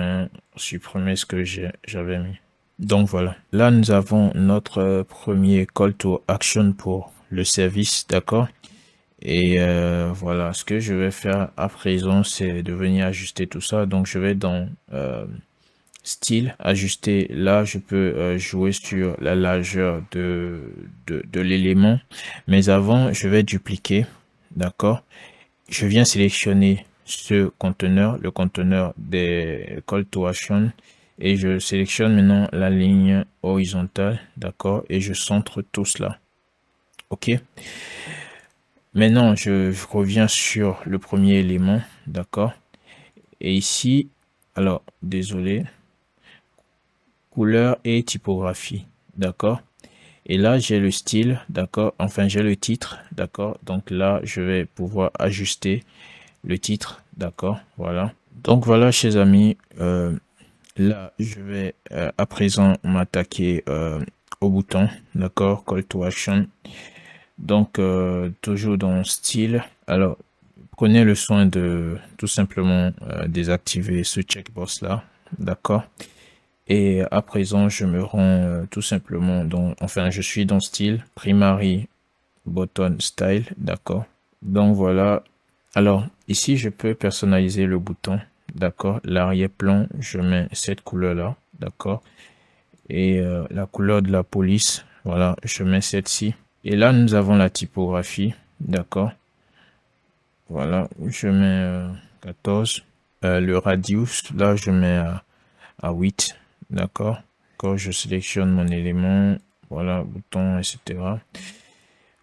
A: supprimer ce que j'avais mis. Donc voilà, là nous avons notre premier call to action pour le service, d'accord? Et voilà, ce que je vais faire à présent, c'est de venir ajuster tout ça. Donc je vais dans style, ajuster. Là, je peux jouer sur la largeur de l'élément. Mais avant, je vais dupliquer, d'accord? Je viens sélectionner ce conteneur, le conteneur des call to action, et je sélectionne maintenant la ligne horizontale, d'accord, et je centre tout cela. OK. Maintenant, je reviens sur le premier élément, d'accord, et ici, alors désolé, couleur et typographie, d'accord. Et là, j'ai le style, d'accord, enfin j'ai le titre, d'accord. Donc là, je vais pouvoir ajuster le titre, d'accord, voilà. Donc voilà, chers amis, là, je vais à présent m'attaquer au bouton, d'accord, call to action. Donc, toujours dans style. Alors, prenez le soin de tout simplement désactiver ce checkbox là, d'accord. Et à présent, je me rends tout simplement dans, enfin, je suis dans style, primary button style, d'accord. Donc voilà. Alors, ici, je peux personnaliser le bouton, d'accord. L'arrière-plan, je mets cette couleur-là, d'accord. Et la couleur de la police, voilà, je mets celle-ci. Et là, nous avons la typographie, d'accord. Voilà, je mets 14. Le radius, là, je mets à 8, d'accord. Quand je sélectionne mon élément, voilà, bouton, etc.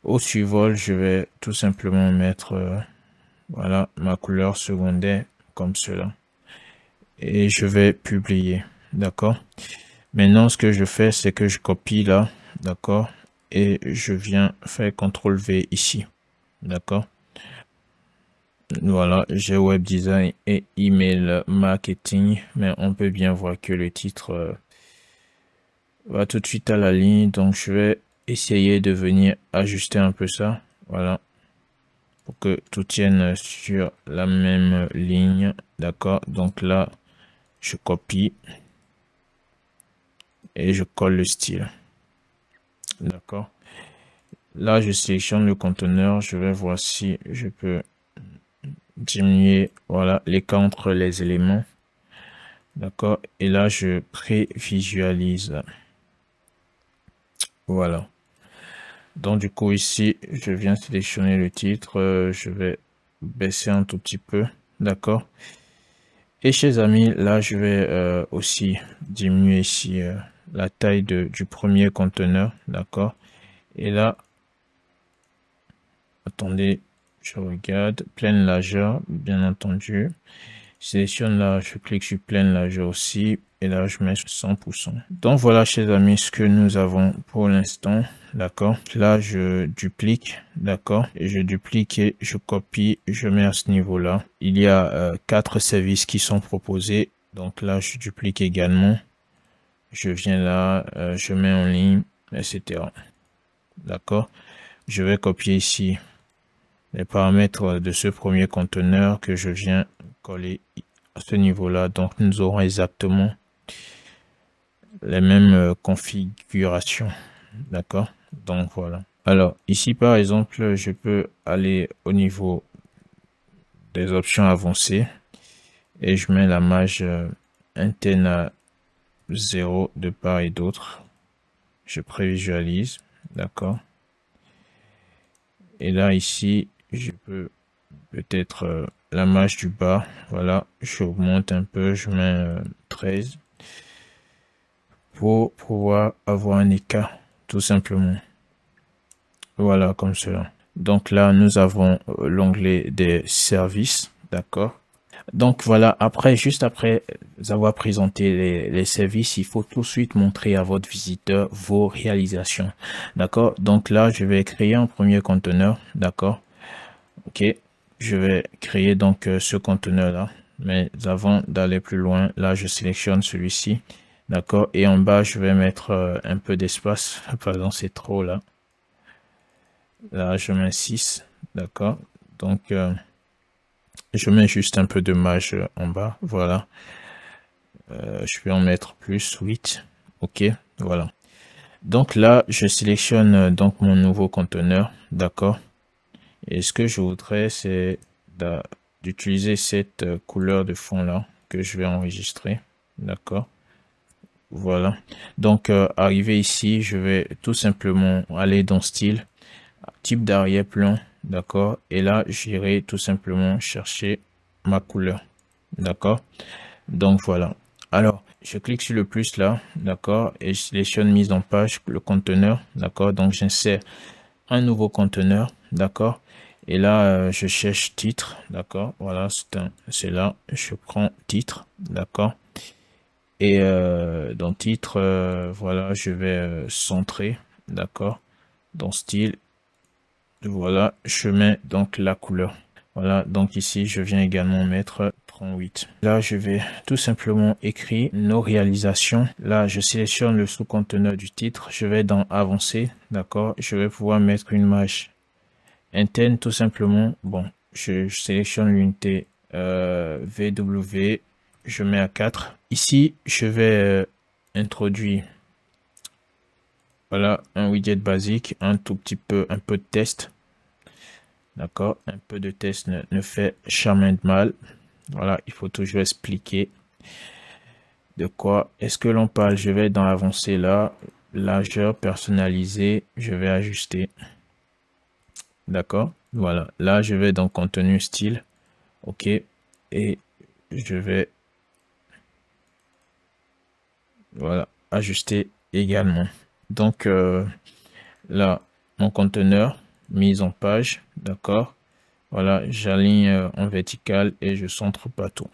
A: Au survol, je vais tout simplement mettre voilà ma couleur secondaire comme cela. Et je vais publier. D'accord. Maintenant, ce que je fais, c'est que je copie là. D'accord. Et je viens faire CTRL V ici. D'accord. Voilà, j'ai web design et email marketing. Mais on peut bien voir que le titre va tout de suite à la ligne. Donc, je vais essayer de venir ajuster un peu ça. Voilà. Pour que tout tienne sur la même ligne, d'accord. Donc là, je copie et je colle le style, d'accord. Là, je sélectionne le conteneur, je vais voir si je peux diminuer, voilà, l'écart entre les éléments, d'accord. Et là, je prévisualise, voilà. Donc du coup ici, je viens sélectionner le titre, je vais baisser un tout petit peu, d'accord. Et chers amis, là, je vais aussi diminuer ici la taille du premier conteneur, d'accord. Et là, attendez, je regarde, pleine largeur, bien entendu. Je sélectionne là, je clique sur pleine largeur aussi. Et là, je mets 100%. Donc voilà, chers amis, ce que nous avons pour l'instant. D'accord. Là, je duplique. D'accord. Et je duplique et je copie. Je mets à ce niveau-là. Il y a 4 services qui sont proposés. Donc là, je duplique également. Je viens là, je mets en ligne, etc. D'accord. Je vais copier ici les paramètres de ce premier conteneur que je viens coller à ce niveau-là. Donc, nous aurons exactement les mêmes configurations. D'accord. Donc, voilà. Alors, ici, par exemple, je peux aller au niveau des options avancées et je mets la marge interne à 0 de part et d'autre. Je prévisualise. D'accord. Et là, ici, je peux peut-être la marge du bas. Voilà, j'augmente un peu, je mets 13 pour pouvoir avoir un écart, tout simplement. Voilà, comme cela. Donc là, nous avons l'onglet des services, d'accord. Donc voilà, après, juste après avoir présenté les services, il faut tout de suite montrer à votre visiteur vos réalisations, d'accord. Donc là, je vais créer un premier conteneur, d'accord. Ok, je vais créer donc ce conteneur là, mais avant d'aller plus loin, là je sélectionne celui-ci, d'accord, et en bas je vais mettre un peu d'espace, pardon, c'est trop là. Là je mets 6, d'accord. Donc je mets juste un peu de marge en bas, voilà. Je vais en mettre plus 8. OK, voilà. Donc là, je sélectionne donc mon nouveau conteneur, d'accord. Et ce que je voudrais, c'est d'utiliser cette couleur de fond là que je vais enregistrer, d'accord. Voilà. Donc, arrivé ici, je vais tout simplement aller dans style, type d'arrière-plan, d'accord. Et là, j'irai tout simplement chercher ma couleur, d'accord. Donc voilà. Alors, je clique sur le plus là, d'accord, et je sélectionne mise en page, le conteneur, d'accord. Donc, j'insère un nouveau conteneur, d'accord. Et là, je cherche titre, d'accord. Voilà, c'est là, je prends titre, d'accord. Et dans titre, voilà, je vais centrer, d'accord. Dans style, voilà, je mets donc la couleur. Voilà, donc ici, je viens également mettre 38. Là, je vais tout simplement écrire nos réalisations. Là, je sélectionne le sous-conteneur du titre. Je vais dans Avancer, d'accord. Je vais pouvoir mettre une image interne, tout simplement. Bon, je sélectionne l'unité VW. Je mets à 4. Ici, je vais introduire, voilà, un widget basique, un tout petit peu, un peu de test. D'accord, un peu de test ne fait jamais de mal. Voilà, il faut toujours expliquer de quoi est-ce que l'on parle. Je vais dans avancer là, largeur personnalisé, je vais ajuster. D'accord, voilà, là je vais dans contenu style, ok, et je vais, voilà, ajuster également. Donc là, mon conteneur, mise en page, d'accord. Voilà, j'aligne en vertical et je centre partout.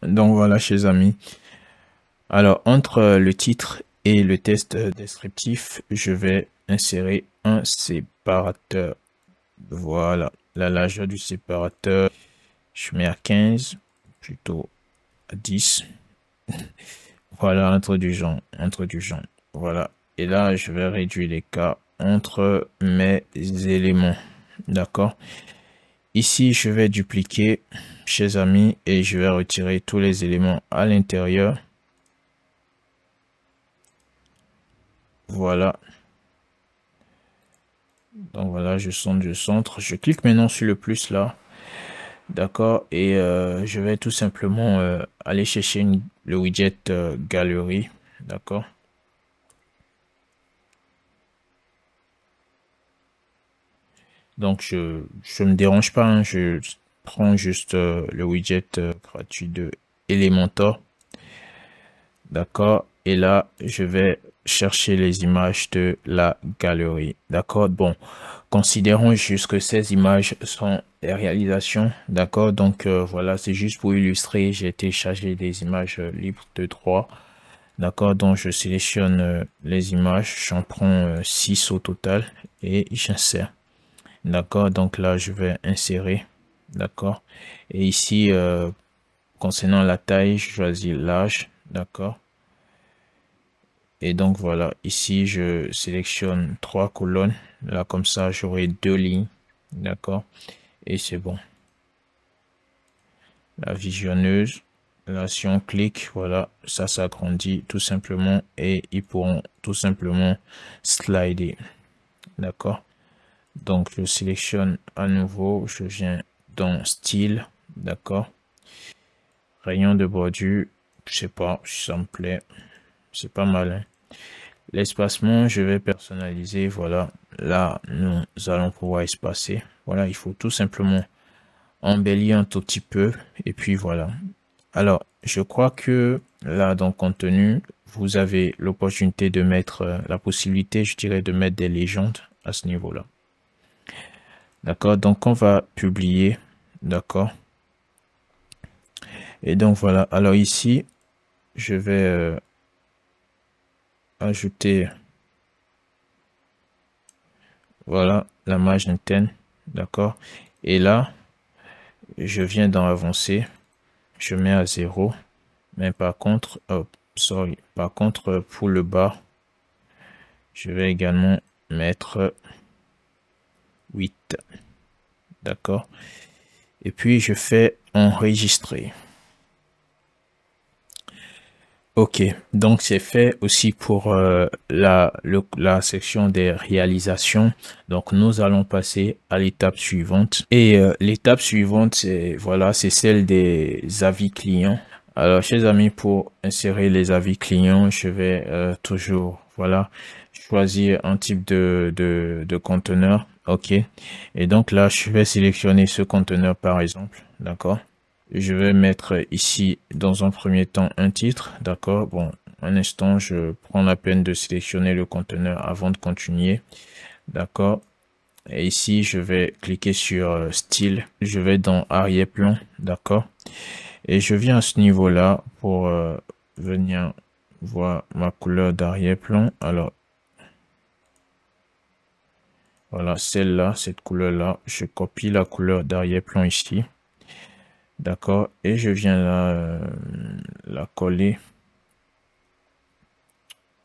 A: Donc voilà, chers amis. Alors, entre le titre et le test descriptif, je vais insérer un séparateur. Voilà, la largeur du séparateur, je mets à 15, plutôt à 10. Voilà, introduisant. Voilà, et là, je vais réduire l'écart entre mes éléments. D'accord. Ici, je vais dupliquer, chers amis, et je vais retirer tous les éléments à l'intérieur. Voilà. Donc voilà, je centre. Je clique maintenant sur le plus là. D'accord. Et je vais tout simplement aller chercher le widget galerie. D'accord. Donc je me dérange pas, hein, je prends juste le widget gratuit de Elementor. D'accord. Et là, je vais chercher les images de la galerie. D'accord. Bon, considérons juste que ces images sont les réalisations. D'accord. Donc, voilà, c'est juste pour illustrer. J'ai téléchargé des images libres de droit. D'accord. Donc, je sélectionne les images. J'en prends 6 au total et j'insère. D'accord. Donc là, je vais insérer. D'accord. Et ici, concernant la taille, je choisis large. D'accord. Et donc voilà, ici je sélectionne 3 colonnes. Là comme ça, j'aurai 2 lignes. D'accord. Et c'est bon. La visionneuse. Là, si on clique, voilà, ça s'agrandit tout simplement et ils pourront tout simplement slider. D'accord. Donc je sélectionne à nouveau, je viens dans style. D'accord. Rayon de bordure, je sais pas si ça me plaît. C'est pas mal, hein. L'espacement, je vais personnaliser. Voilà, là, nous allons pouvoir espacer. Voilà, il faut tout simplement embellir un tout petit peu. Et puis voilà. Alors, je crois que là, dans contenu, vous avez l'opportunité de mettre la possibilité, je dirais, de mettre des légendes à ce niveau-là. D'accord, donc on va publier. D'accord. Et donc voilà. Alors ici, je vais ajouter, voilà, la marge interne. D'accord. Et là, je viens dans avancer, je mets à 0, mais par contre, par contre, pour le bas, je vais également mettre 8. D'accord. Et puis, je fais enregistrer. Ok, donc c'est fait aussi pour la section des réalisations. Donc nous allons passer à l'étape suivante. Et l'étape suivante, c'est voilà, c'est celle des avis clients. Alors, chers amis, pour insérer les avis clients, je vais toujours voilà choisir un type de conteneur. Ok, et donc là, je vais sélectionner ce conteneur par exemple. D'accord. Je vais mettre ici dans un premier temps un titre, d'accord. Bon, un instant, je prends la peine de sélectionner le conteneur avant de continuer, d'accord. Et ici, je vais cliquer sur style, je vais dans arrière-plan, d'accord. Et je viens à ce niveau-là pour venir voir ma couleur d'arrière-plan. Alors, voilà, celle-là, cette couleur-là, je copie la couleur d'arrière-plan ici. D'accord, et je viens là la coller.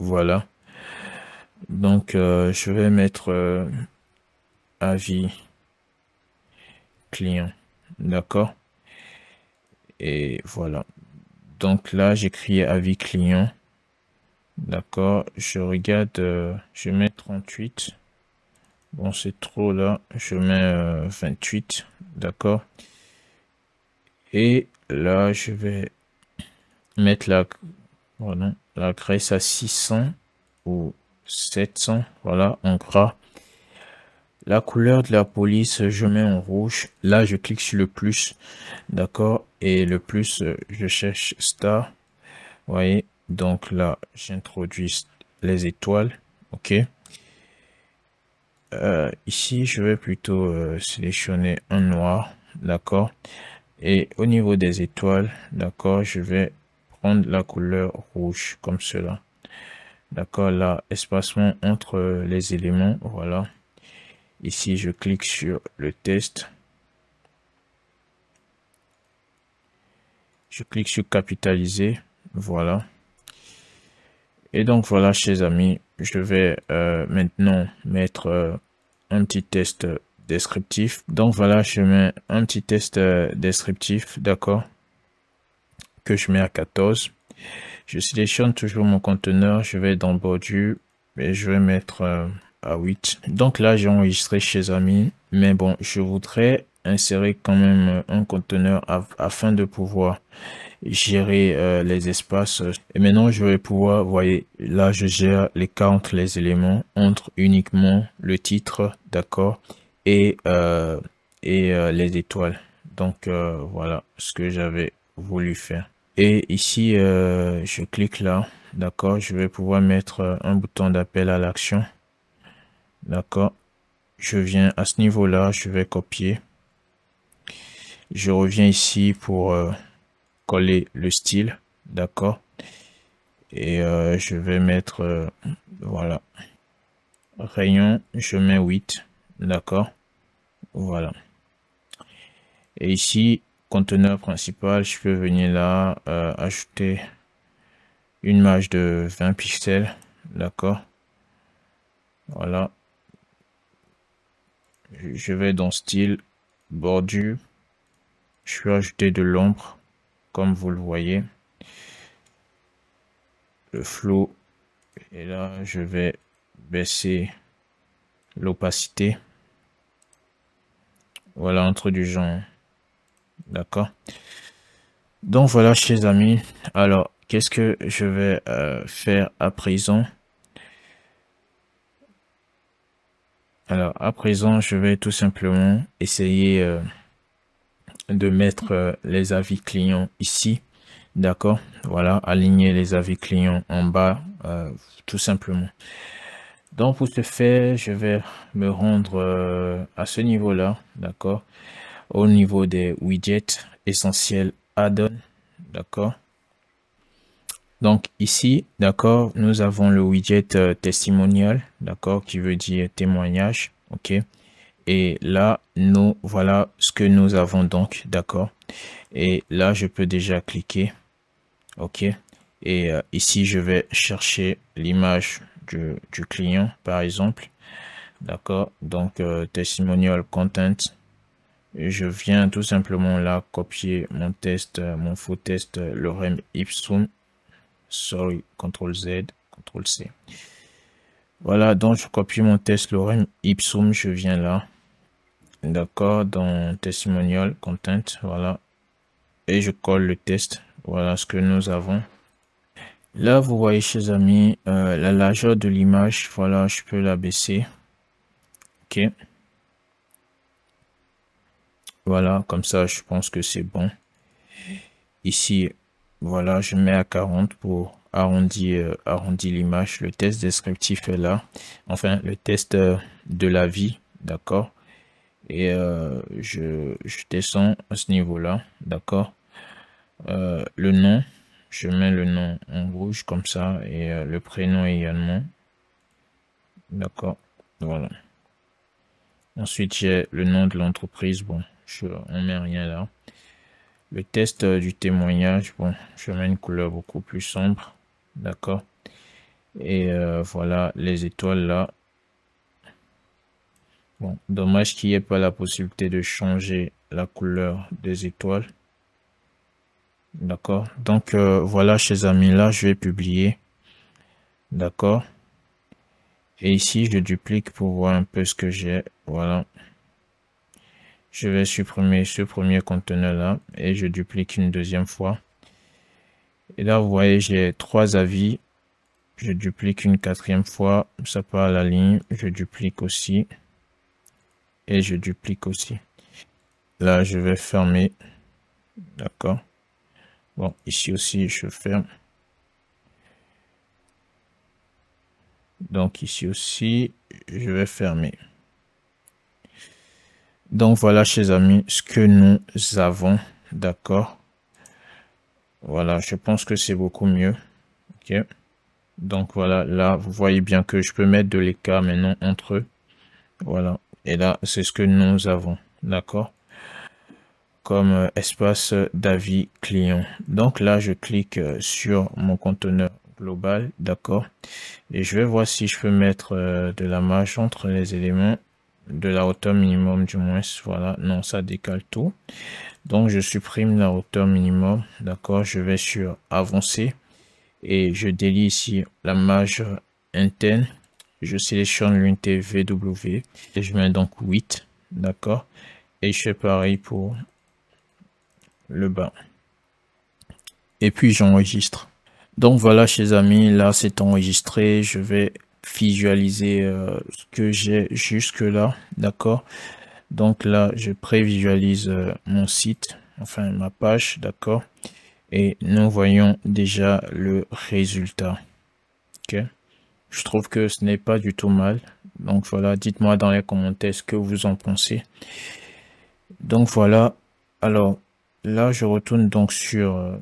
A: Voilà. Donc, je vais mettre avis client. D'accord. Et voilà. Donc là, j'écris avis client. D'accord. Je regarde, je mets 38. Bon, c'est trop là. Je mets 28. D'accord. Et là, je vais mettre voilà, la graisse à 600 ou 700. Voilà, en gras. La couleur de la police, je mets en rouge. Là, je clique sur le plus. D'accord. Et le plus, je cherche star. Vous voyez. Donc là, j'introduis les étoiles. OK. Ici, je vais plutôt sélectionner un noir. D'accord. Et au niveau des étoiles, d'accord, je vais prendre la couleur rouge comme cela. D'accord. Là, espacement entre les éléments. Voilà. Ici, je clique sur le test. Je clique sur capitaliser. Voilà. Et donc voilà, chers amis, je vais maintenant mettre un petit test descriptif. Donc voilà, je mets un petit test descriptif, d'accord, que je mets à 14. Je sélectionne toujours mon conteneur, je vais dans bordure et je vais mettre à 8. Donc là, j'ai enregistré, chers amis, mais bon, je voudrais insérer quand même un conteneur afin de pouvoir gérer les espaces. Et maintenant, je vais pouvoir, vous voyez, là, je gère l'écart entre les éléments, entre uniquement le titre, d'accord, et, les étoiles. Donc, voilà ce que j'avais voulu faire. Et ici, je clique là, d'accord, je vais pouvoir mettre un bouton d'appel à l'action, d'accord. Je viens à ce niveau-là, je vais copier. Je reviens ici pour coller le style, d'accord. Et je vais mettre, voilà, rayon, je mets 8, d'accord. Voilà. Et ici, conteneur principal, je peux venir là, ajouter une marge de 20 pixels, d'accord. Voilà. Je vais dans style, bordure. Je peux ajouter de l'ombre, comme vous le voyez. Le flou. Et là, je vais baisser l'opacité. Voilà, entre du genre. D'accord. Donc voilà, chers amis. Alors, qu'est-ce que je vais faire à présent? Alors, à présent, je vais tout simplement essayer de mettre les avis clients ici. D'accord. Voilà, aligner les avis clients en bas, tout simplement. Donc, pour ce faire, je vais me rendre à ce niveau-là. D'accord. Au niveau des widgets essentiels add-on. D'accord. Donc ici, d'accord, nous avons le widget testimonial, d'accord, qui veut dire témoignage, ok. Et là, nous, voilà ce que nous avons donc, d'accord. Et là, je peux déjà cliquer, ok. Et ici, je vais chercher l'image du client, par exemple, d'accord. Donc, testimonial content. Et je viens tout simplement là copier mon test, mon faux test, lorem ipsum. sorry, CTRL Z, CTRL C. Voilà, donc je copie mon test lorem ipsum, je viens là, d'accord, dans testimonial content, voilà, et je colle le test. Voilà ce que nous avons. Là, vous voyez, chers amis, la largeur de l'image, voilà, je peux la baisser. Ok. Voilà, comme ça, je pense que c'est bon. Ici, voilà, je mets à 40 pour arrondir l'image. Le test descriptif est là. Enfin, le test de la vie, d'accord. Et je descends à ce niveau-là, d'accord. Le nom, je mets le nom en rouge comme ça et le prénom également, d'accord. Voilà. Ensuite, j'ai le nom de l'entreprise. Bon, on met rien là. Le test du témoignage, bon, je mets une couleur beaucoup plus sombre, d'accord. Et voilà les étoiles là. Bon, dommage qu'il n'y ait pas la possibilité de changer la couleur des étoiles. D'accord. Donc voilà, chers amis, là je vais publier. D'accord. Et ici je duplique pour voir un peu ce que j'ai. Voilà. Je vais supprimer ce premier conteneur là et je duplique une deuxième fois. Et là vous voyez, j'ai 3 avis. Je duplique une 4e fois, ça part à la ligne, je duplique aussi. Et je duplique aussi. Là, je vais fermer. D'accord. Bon, ici aussi, je ferme. Donc, ici aussi, je vais fermer. Donc, voilà, chers amis, ce que nous avons. D'accord. Voilà, je pense que c'est beaucoup mieux. OK. Donc, voilà, là, vous voyez bien que je peux mettre de l'écart maintenant entre eux. Voilà. Et là, c'est ce que nous avons. D'accord. Comme espace d'avis client. Donc là, je clique sur mon conteneur global, d'accord. Et je vais voir si je peux mettre de la marge entre les éléments, de la hauteur minimum du moins. Voilà, non, ça décale tout. Donc je supprime la hauteur minimum, d'accord. Je vais sur avancer et je délie ici la marge interne. Je sélectionne l'unité VW et je mets donc 8, d'accord. Et je fais pareil pour le bas. Et puis j'enregistre. Donc voilà, chers amis, là c'est enregistré. Je vais visualiser ce que j'ai jusque là, d'accord. Donc là, je prévisualise mon site, enfin ma page, d'accord. Et nous voyons déjà le résultat. Ok. Je trouve que ce n'est pas du tout mal. Donc voilà, dites-moi dans les commentaires ce que vous en pensez. Donc voilà. Alors là, je retourne donc sur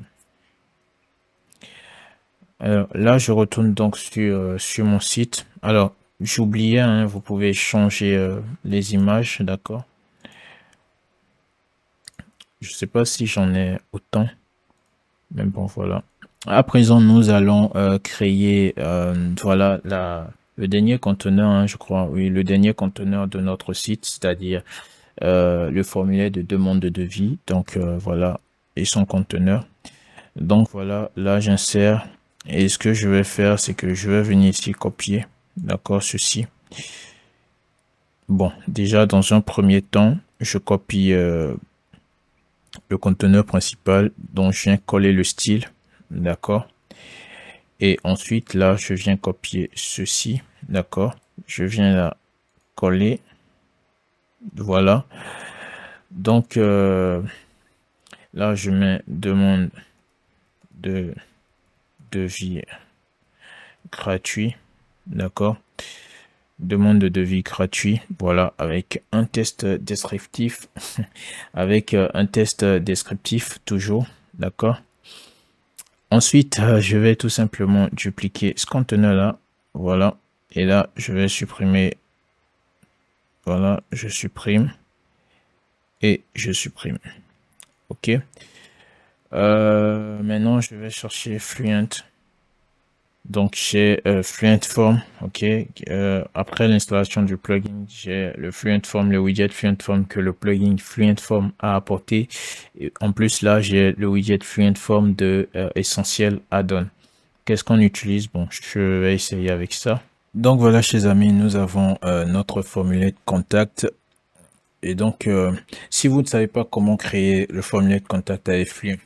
A: sur mon site. Alors, j'oubliais, hein, vous pouvez changer les images, d'accord. Je sais pas si j'en ai autant, mais bon, voilà. À présent, nous allons créer, voilà, le dernier conteneur, hein, je crois, oui, le dernier conteneur de notre site, c'est-à-dire le formulaire de demande de devis. Donc, voilà, et son conteneur. Donc, voilà, là, j'insère. Et ce que je vais faire, c'est que je vais venir ici copier, d'accord, ceci. Bon, déjà dans un premier temps, je copie le conteneur principal dont je viens coller le style, d'accord. Et ensuite, là, je viens copier ceci, d'accord. Je viens là coller, voilà. Donc, là, je mets demande de devis gratuit, d'accord. Demande de devis gratuit, voilà, avec un test descriptif, avec un test descriptif toujours, d'accord. Ensuite, je vais tout simplement dupliquer ce conteneur là, voilà, et là, je vais supprimer, voilà, je supprime et je supprime, ok. Maintenant, je vais chercher Fluent. Donc, j'ai Fluent Form, ok. Après l'installation du plugin, j'ai le Fluent Form, le widget Fluent Form que le plugin Fluent Form a apporté. Et en plus, là, j'ai le widget Fluent Form de Essential Add-on. qu'est-ce qu'on utilise? Bon, je vais essayer avec ça. Donc voilà, chers amis, nous avons notre formulaire de contact. Et donc, si vous ne savez pas comment créer le formulaire de contact avec Fluent,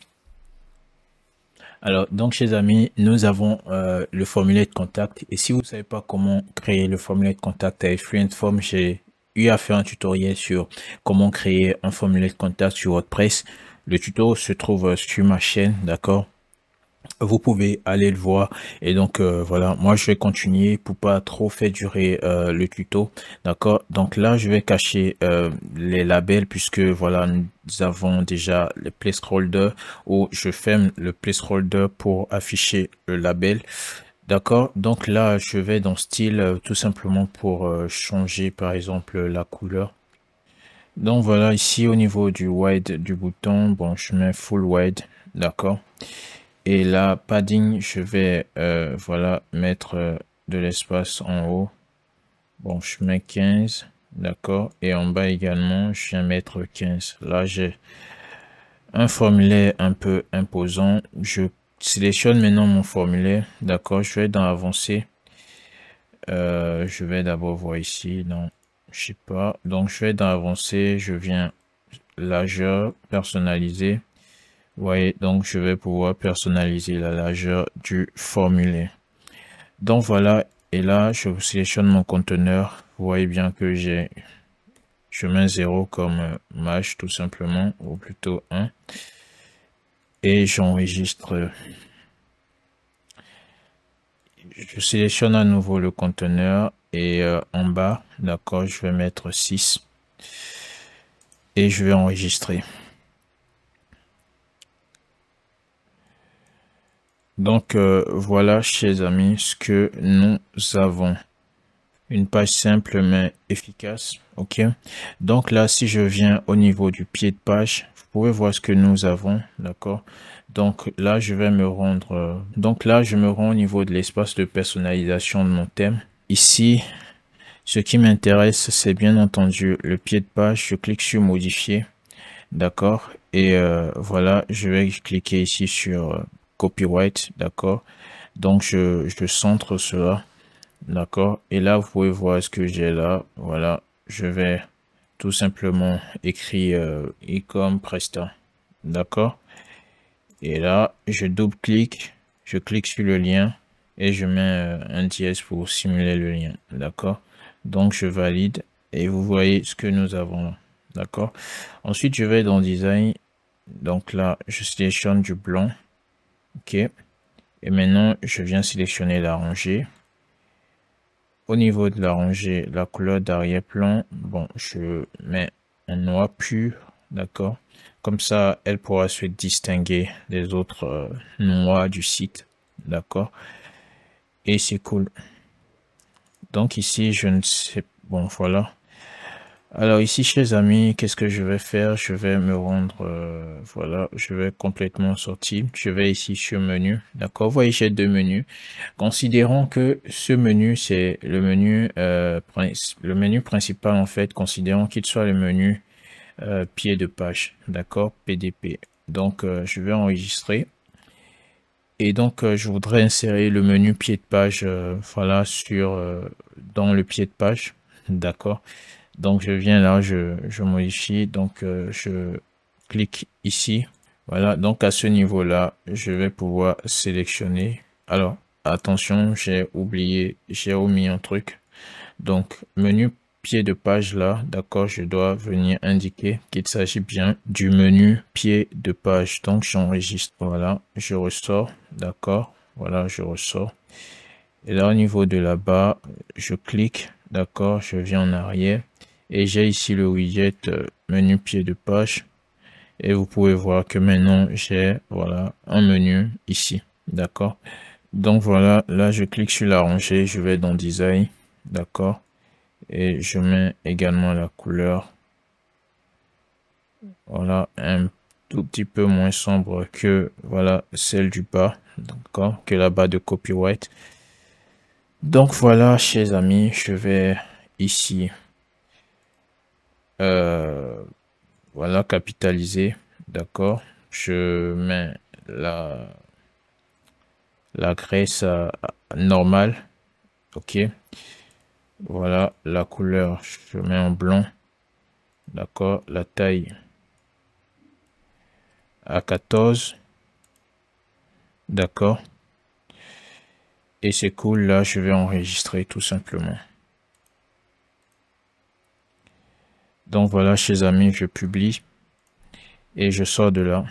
A: alors, donc, chers amis, nous avons le formulaire de contact. Et si vous ne savez pas comment créer le formulaire de contact avec Fluent Form, j'ai eu à faire un tutoriel sur comment créer un formulaire de contact sur WordPress. Le tuto se trouve sur ma chaîne, d'accord? Vous pouvez aller le voir. Et donc voilà, moi je vais continuer pour pas trop faire durer le tuto, d'accord. Donc là je vais cacher les labels, puisque voilà, nous avons déjà le placeholder, où je ferme le placeholder pour afficher le label, d'accord. Donc là je vais dans style, tout simplement pour changer par exemple la couleur. Donc voilà, ici au niveau du wide du bouton, bon, je mets full wide, d'accord. Et là, padding, je vais voilà, mettre de l'espace en haut. Bon, je mets 15, d'accord. Et en bas également, je viens mettre 15. Là, j'ai un formulaire un peu imposant. Je sélectionne maintenant mon formulaire, d'accord. Je vais dans avancé. Je vais d'abord voir ici. Non, je sais pas. Donc, je vais dans avancé. Je viens largeur personnalisé. Vous voyez, donc je vais pouvoir personnaliser la largeur du formulaire. Donc voilà, et là je sélectionne mon conteneur. Vous voyez bien que je mets 0 comme match tout simplement, ou plutôt 1. Et j'enregistre. Je sélectionne à nouveau le conteneur et en bas, d'accord, je vais mettre 6. Et je vais enregistrer. Donc voilà, chers amis, ce que nous avons. Une page simple mais efficace, ok. Donc là, si je viens au niveau du pied de page, vous pouvez voir ce que nous avons, d'accord. Donc là, je vais me rendre, donc là, je me rends au niveau de l'espace de personnalisation de mon thème. Ici, ce qui m'intéresse, c'est bien entendu le pied de page. Je clique sur modifier, d'accord. Et voilà, je vais cliquer ici sur copyright, d'accord. Donc je centre cela. D'accord. Et là, vous pouvez voir ce que j'ai là. Voilà. Je vais tout simplement écrire ecom Presta. D'accord. Et là, je double-clique. Je clique sur le lien et je mets un dièse pour simuler le lien. D'accord. Donc, je valide et vous voyez ce que nous avons là. D'accord. Ensuite, je vais dans design. Donc là, je sélectionne du blanc. OK. Et maintenant, je viens sélectionner la rangée. Au niveau de la rangée, la couleur d'arrière-plan, bon, je mets en noir pur, d'accord. Comme ça, elle pourra se distinguer des autres noirs du site, d'accord. Et c'est cool. Donc ici, je ne sais, bon, voilà. Alors ici, chers amis, qu'est-ce que je vais faire? Je vais me rendre, voilà, je vais complètement sortir. Je vais ici sur menu, d'accord. Vous voyez, j'ai deux menus. Considérons que ce menu, c'est le menu principal en fait. Considérons qu'il soit le menu pied de page, d'accord, PDP. Donc, je vais enregistrer. Et donc, je voudrais insérer le menu pied de page, voilà, dans le pied de page, d'accord. Donc je viens là, je modifie, donc je clique ici. Voilà, donc à ce niveau là, je vais pouvoir sélectionner. Alors attention, j'ai omis un truc. Donc menu pied de page là, d'accord, je dois venir indiquer qu'il s'agit bien du menu pied de page. Donc j'enregistre, voilà, je ressors, d'accord, voilà, je ressors. Et là au niveau de là-bas, je clique, d'accord, je viens en arrière. Et j'ai ici le widget menu pied de page. Et vous pouvez voir que maintenant j'ai, voilà, un menu ici. D'accord. Donc voilà, là je clique sur la rangée, je vais dans design. D'accord. Et je mets également la couleur. Voilà, un tout petit peu moins sombre que, voilà, celle du bas. D'accord. Que la barre de copyright. Donc voilà, chers amis, je vais ici. Voilà, capitaliser, d'accord. Je mets la graisse normale. Ok, voilà la couleur, je mets en blanc. D'accord, la taille à 14. D'accord, et c'est cool. Là je vais enregistrer tout simplement. Donc voilà, chers amis, je publie et je sors de là.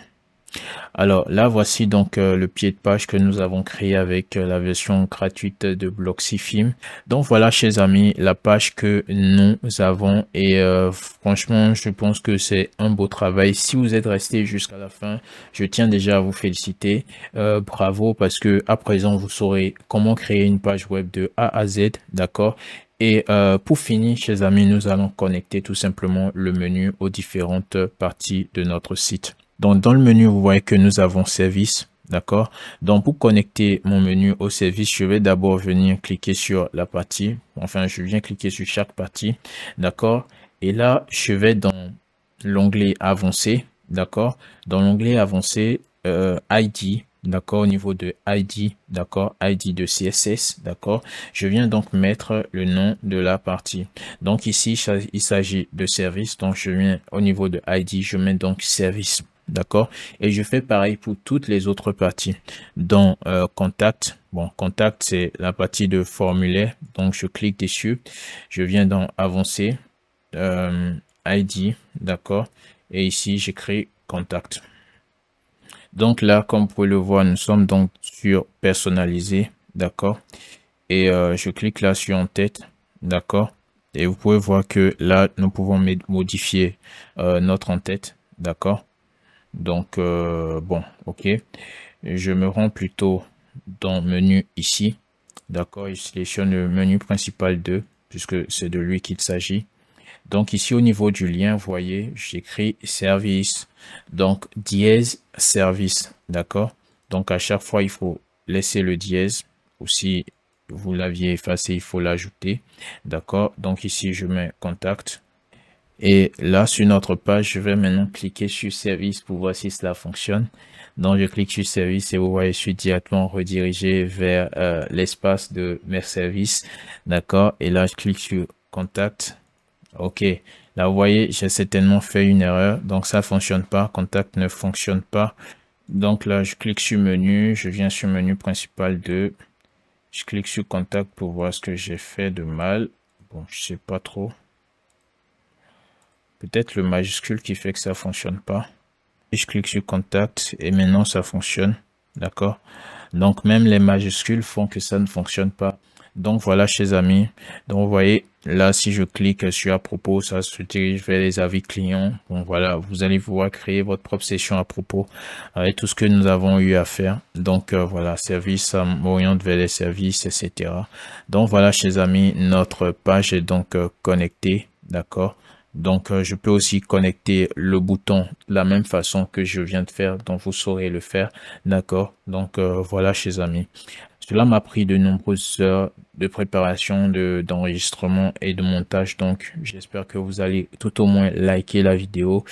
A: Alors là, voici donc le pied de page que nous avons créé avec la version gratuite de Bloxyfilm. Donc voilà, chers amis, la page que nous avons, et franchement, je pense que c'est un beau travail. Si vous êtes resté jusqu'à la fin, je tiens déjà à vous féliciter. Bravo, parce que à présent, vous saurez comment créer une page web de A à Z, d'accord? Et pour finir, chers amis, nous allons connecter tout simplement le menu aux différentes parties de notre site. Donc, dans le menu, vous voyez que nous avons service, d'accord? Donc, pour connecter mon menu au service, je vais d'abord venir cliquer sur la partie. Enfin, je viens cliquer sur chaque partie, d'accord? Et là, je vais dans l'onglet avancé, d'accord? Dans l'onglet avancé, ID, d'accord, au niveau de ID, d'accord, ID de CSS, d'accord, je viens donc mettre le nom de la partie. Donc ici, il s'agit de service, donc je viens au niveau de ID, je mets donc service, d'accord, et je fais pareil pour toutes les autres parties. Dans contact, bon, contact, c'est la partie de formulaire, donc je clique dessus, je viens dans avancer, ID, d'accord, et ici, j'écris contact. Donc là, comme vous pouvez le voir, nous sommes donc sur personnaliser, d'accord. Et je clique là sur en tête, d'accord. Et vous pouvez voir que là, nous pouvons modifier notre en tête, d'accord. Donc bon, ok. Je me rends plutôt dans menu ici, d'accord. Je sélectionne le menu principal 2 puisque c'est de lui qu'il s'agit. Donc ici au niveau du lien, vous voyez, j'écris service, donc dièse service, d'accord. Donc à chaque fois, il faut laisser le dièse, ou si vous l'aviez effacé, il faut l'ajouter, d'accord. Donc ici, je mets contact. Et là, sur notre page, je vais maintenant cliquer sur service pour voir si cela fonctionne. Donc je clique sur service et vous voyez, je suis directement redirigé vers l'espace de mes services, d'accord. Et là, je clique sur contact. Ok, là vous voyez, j'ai certainement fait une erreur, donc ça fonctionne pas, contact ne fonctionne pas. Donc là, je clique sur menu, je viens sur menu principal 2, je clique sur contact pour voir ce que j'ai fait de mal. Bon, je sais pas trop. Peut-être le majuscule qui fait que ça fonctionne pas. Et je clique sur contact et maintenant ça fonctionne, d'accord. Donc même les majuscules font que ça ne fonctionne pas. Donc voilà, chers amis. Donc vous voyez, là, si je clique sur à propos, ça se dirige vers les avis clients. Bon voilà, vous allez pouvoir créer votre propre session à propos avec tout ce que nous avons eu à faire. Donc voilà, service, ça m'oriente vers les services, etc. Donc voilà, chers amis, notre page est donc connectée, d'accord. Donc je peux aussi connecter le bouton de la même façon que je viens de faire, donc vous saurez le faire, d'accord. Donc voilà, chers amis. Cela m'a pris de nombreuses heures de préparation, d'enregistrement et de montage. Donc, j'espère que vous allez tout au moins liker la vidéo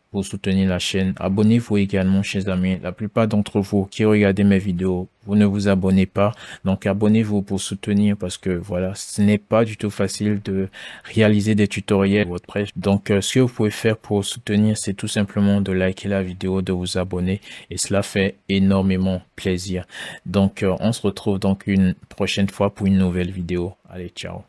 A: pour soutenir la chaîne. Abonnez-vous également, chers amis. La plupart d'entre vous qui regardez mes vidéos, vous ne vous abonnez pas. Donc, abonnez-vous pour soutenir parce que voilà, ce n'est pas du tout facile de réaliser des tutoriels WordPress. Donc, ce que vous pouvez faire pour soutenir, c'est tout simplement de liker la vidéo, de vous abonner et cela fait énormément plaisir. Donc, on se retrouve donc une prochaine fois pour une nouvelle vidéo. Allez, ciao.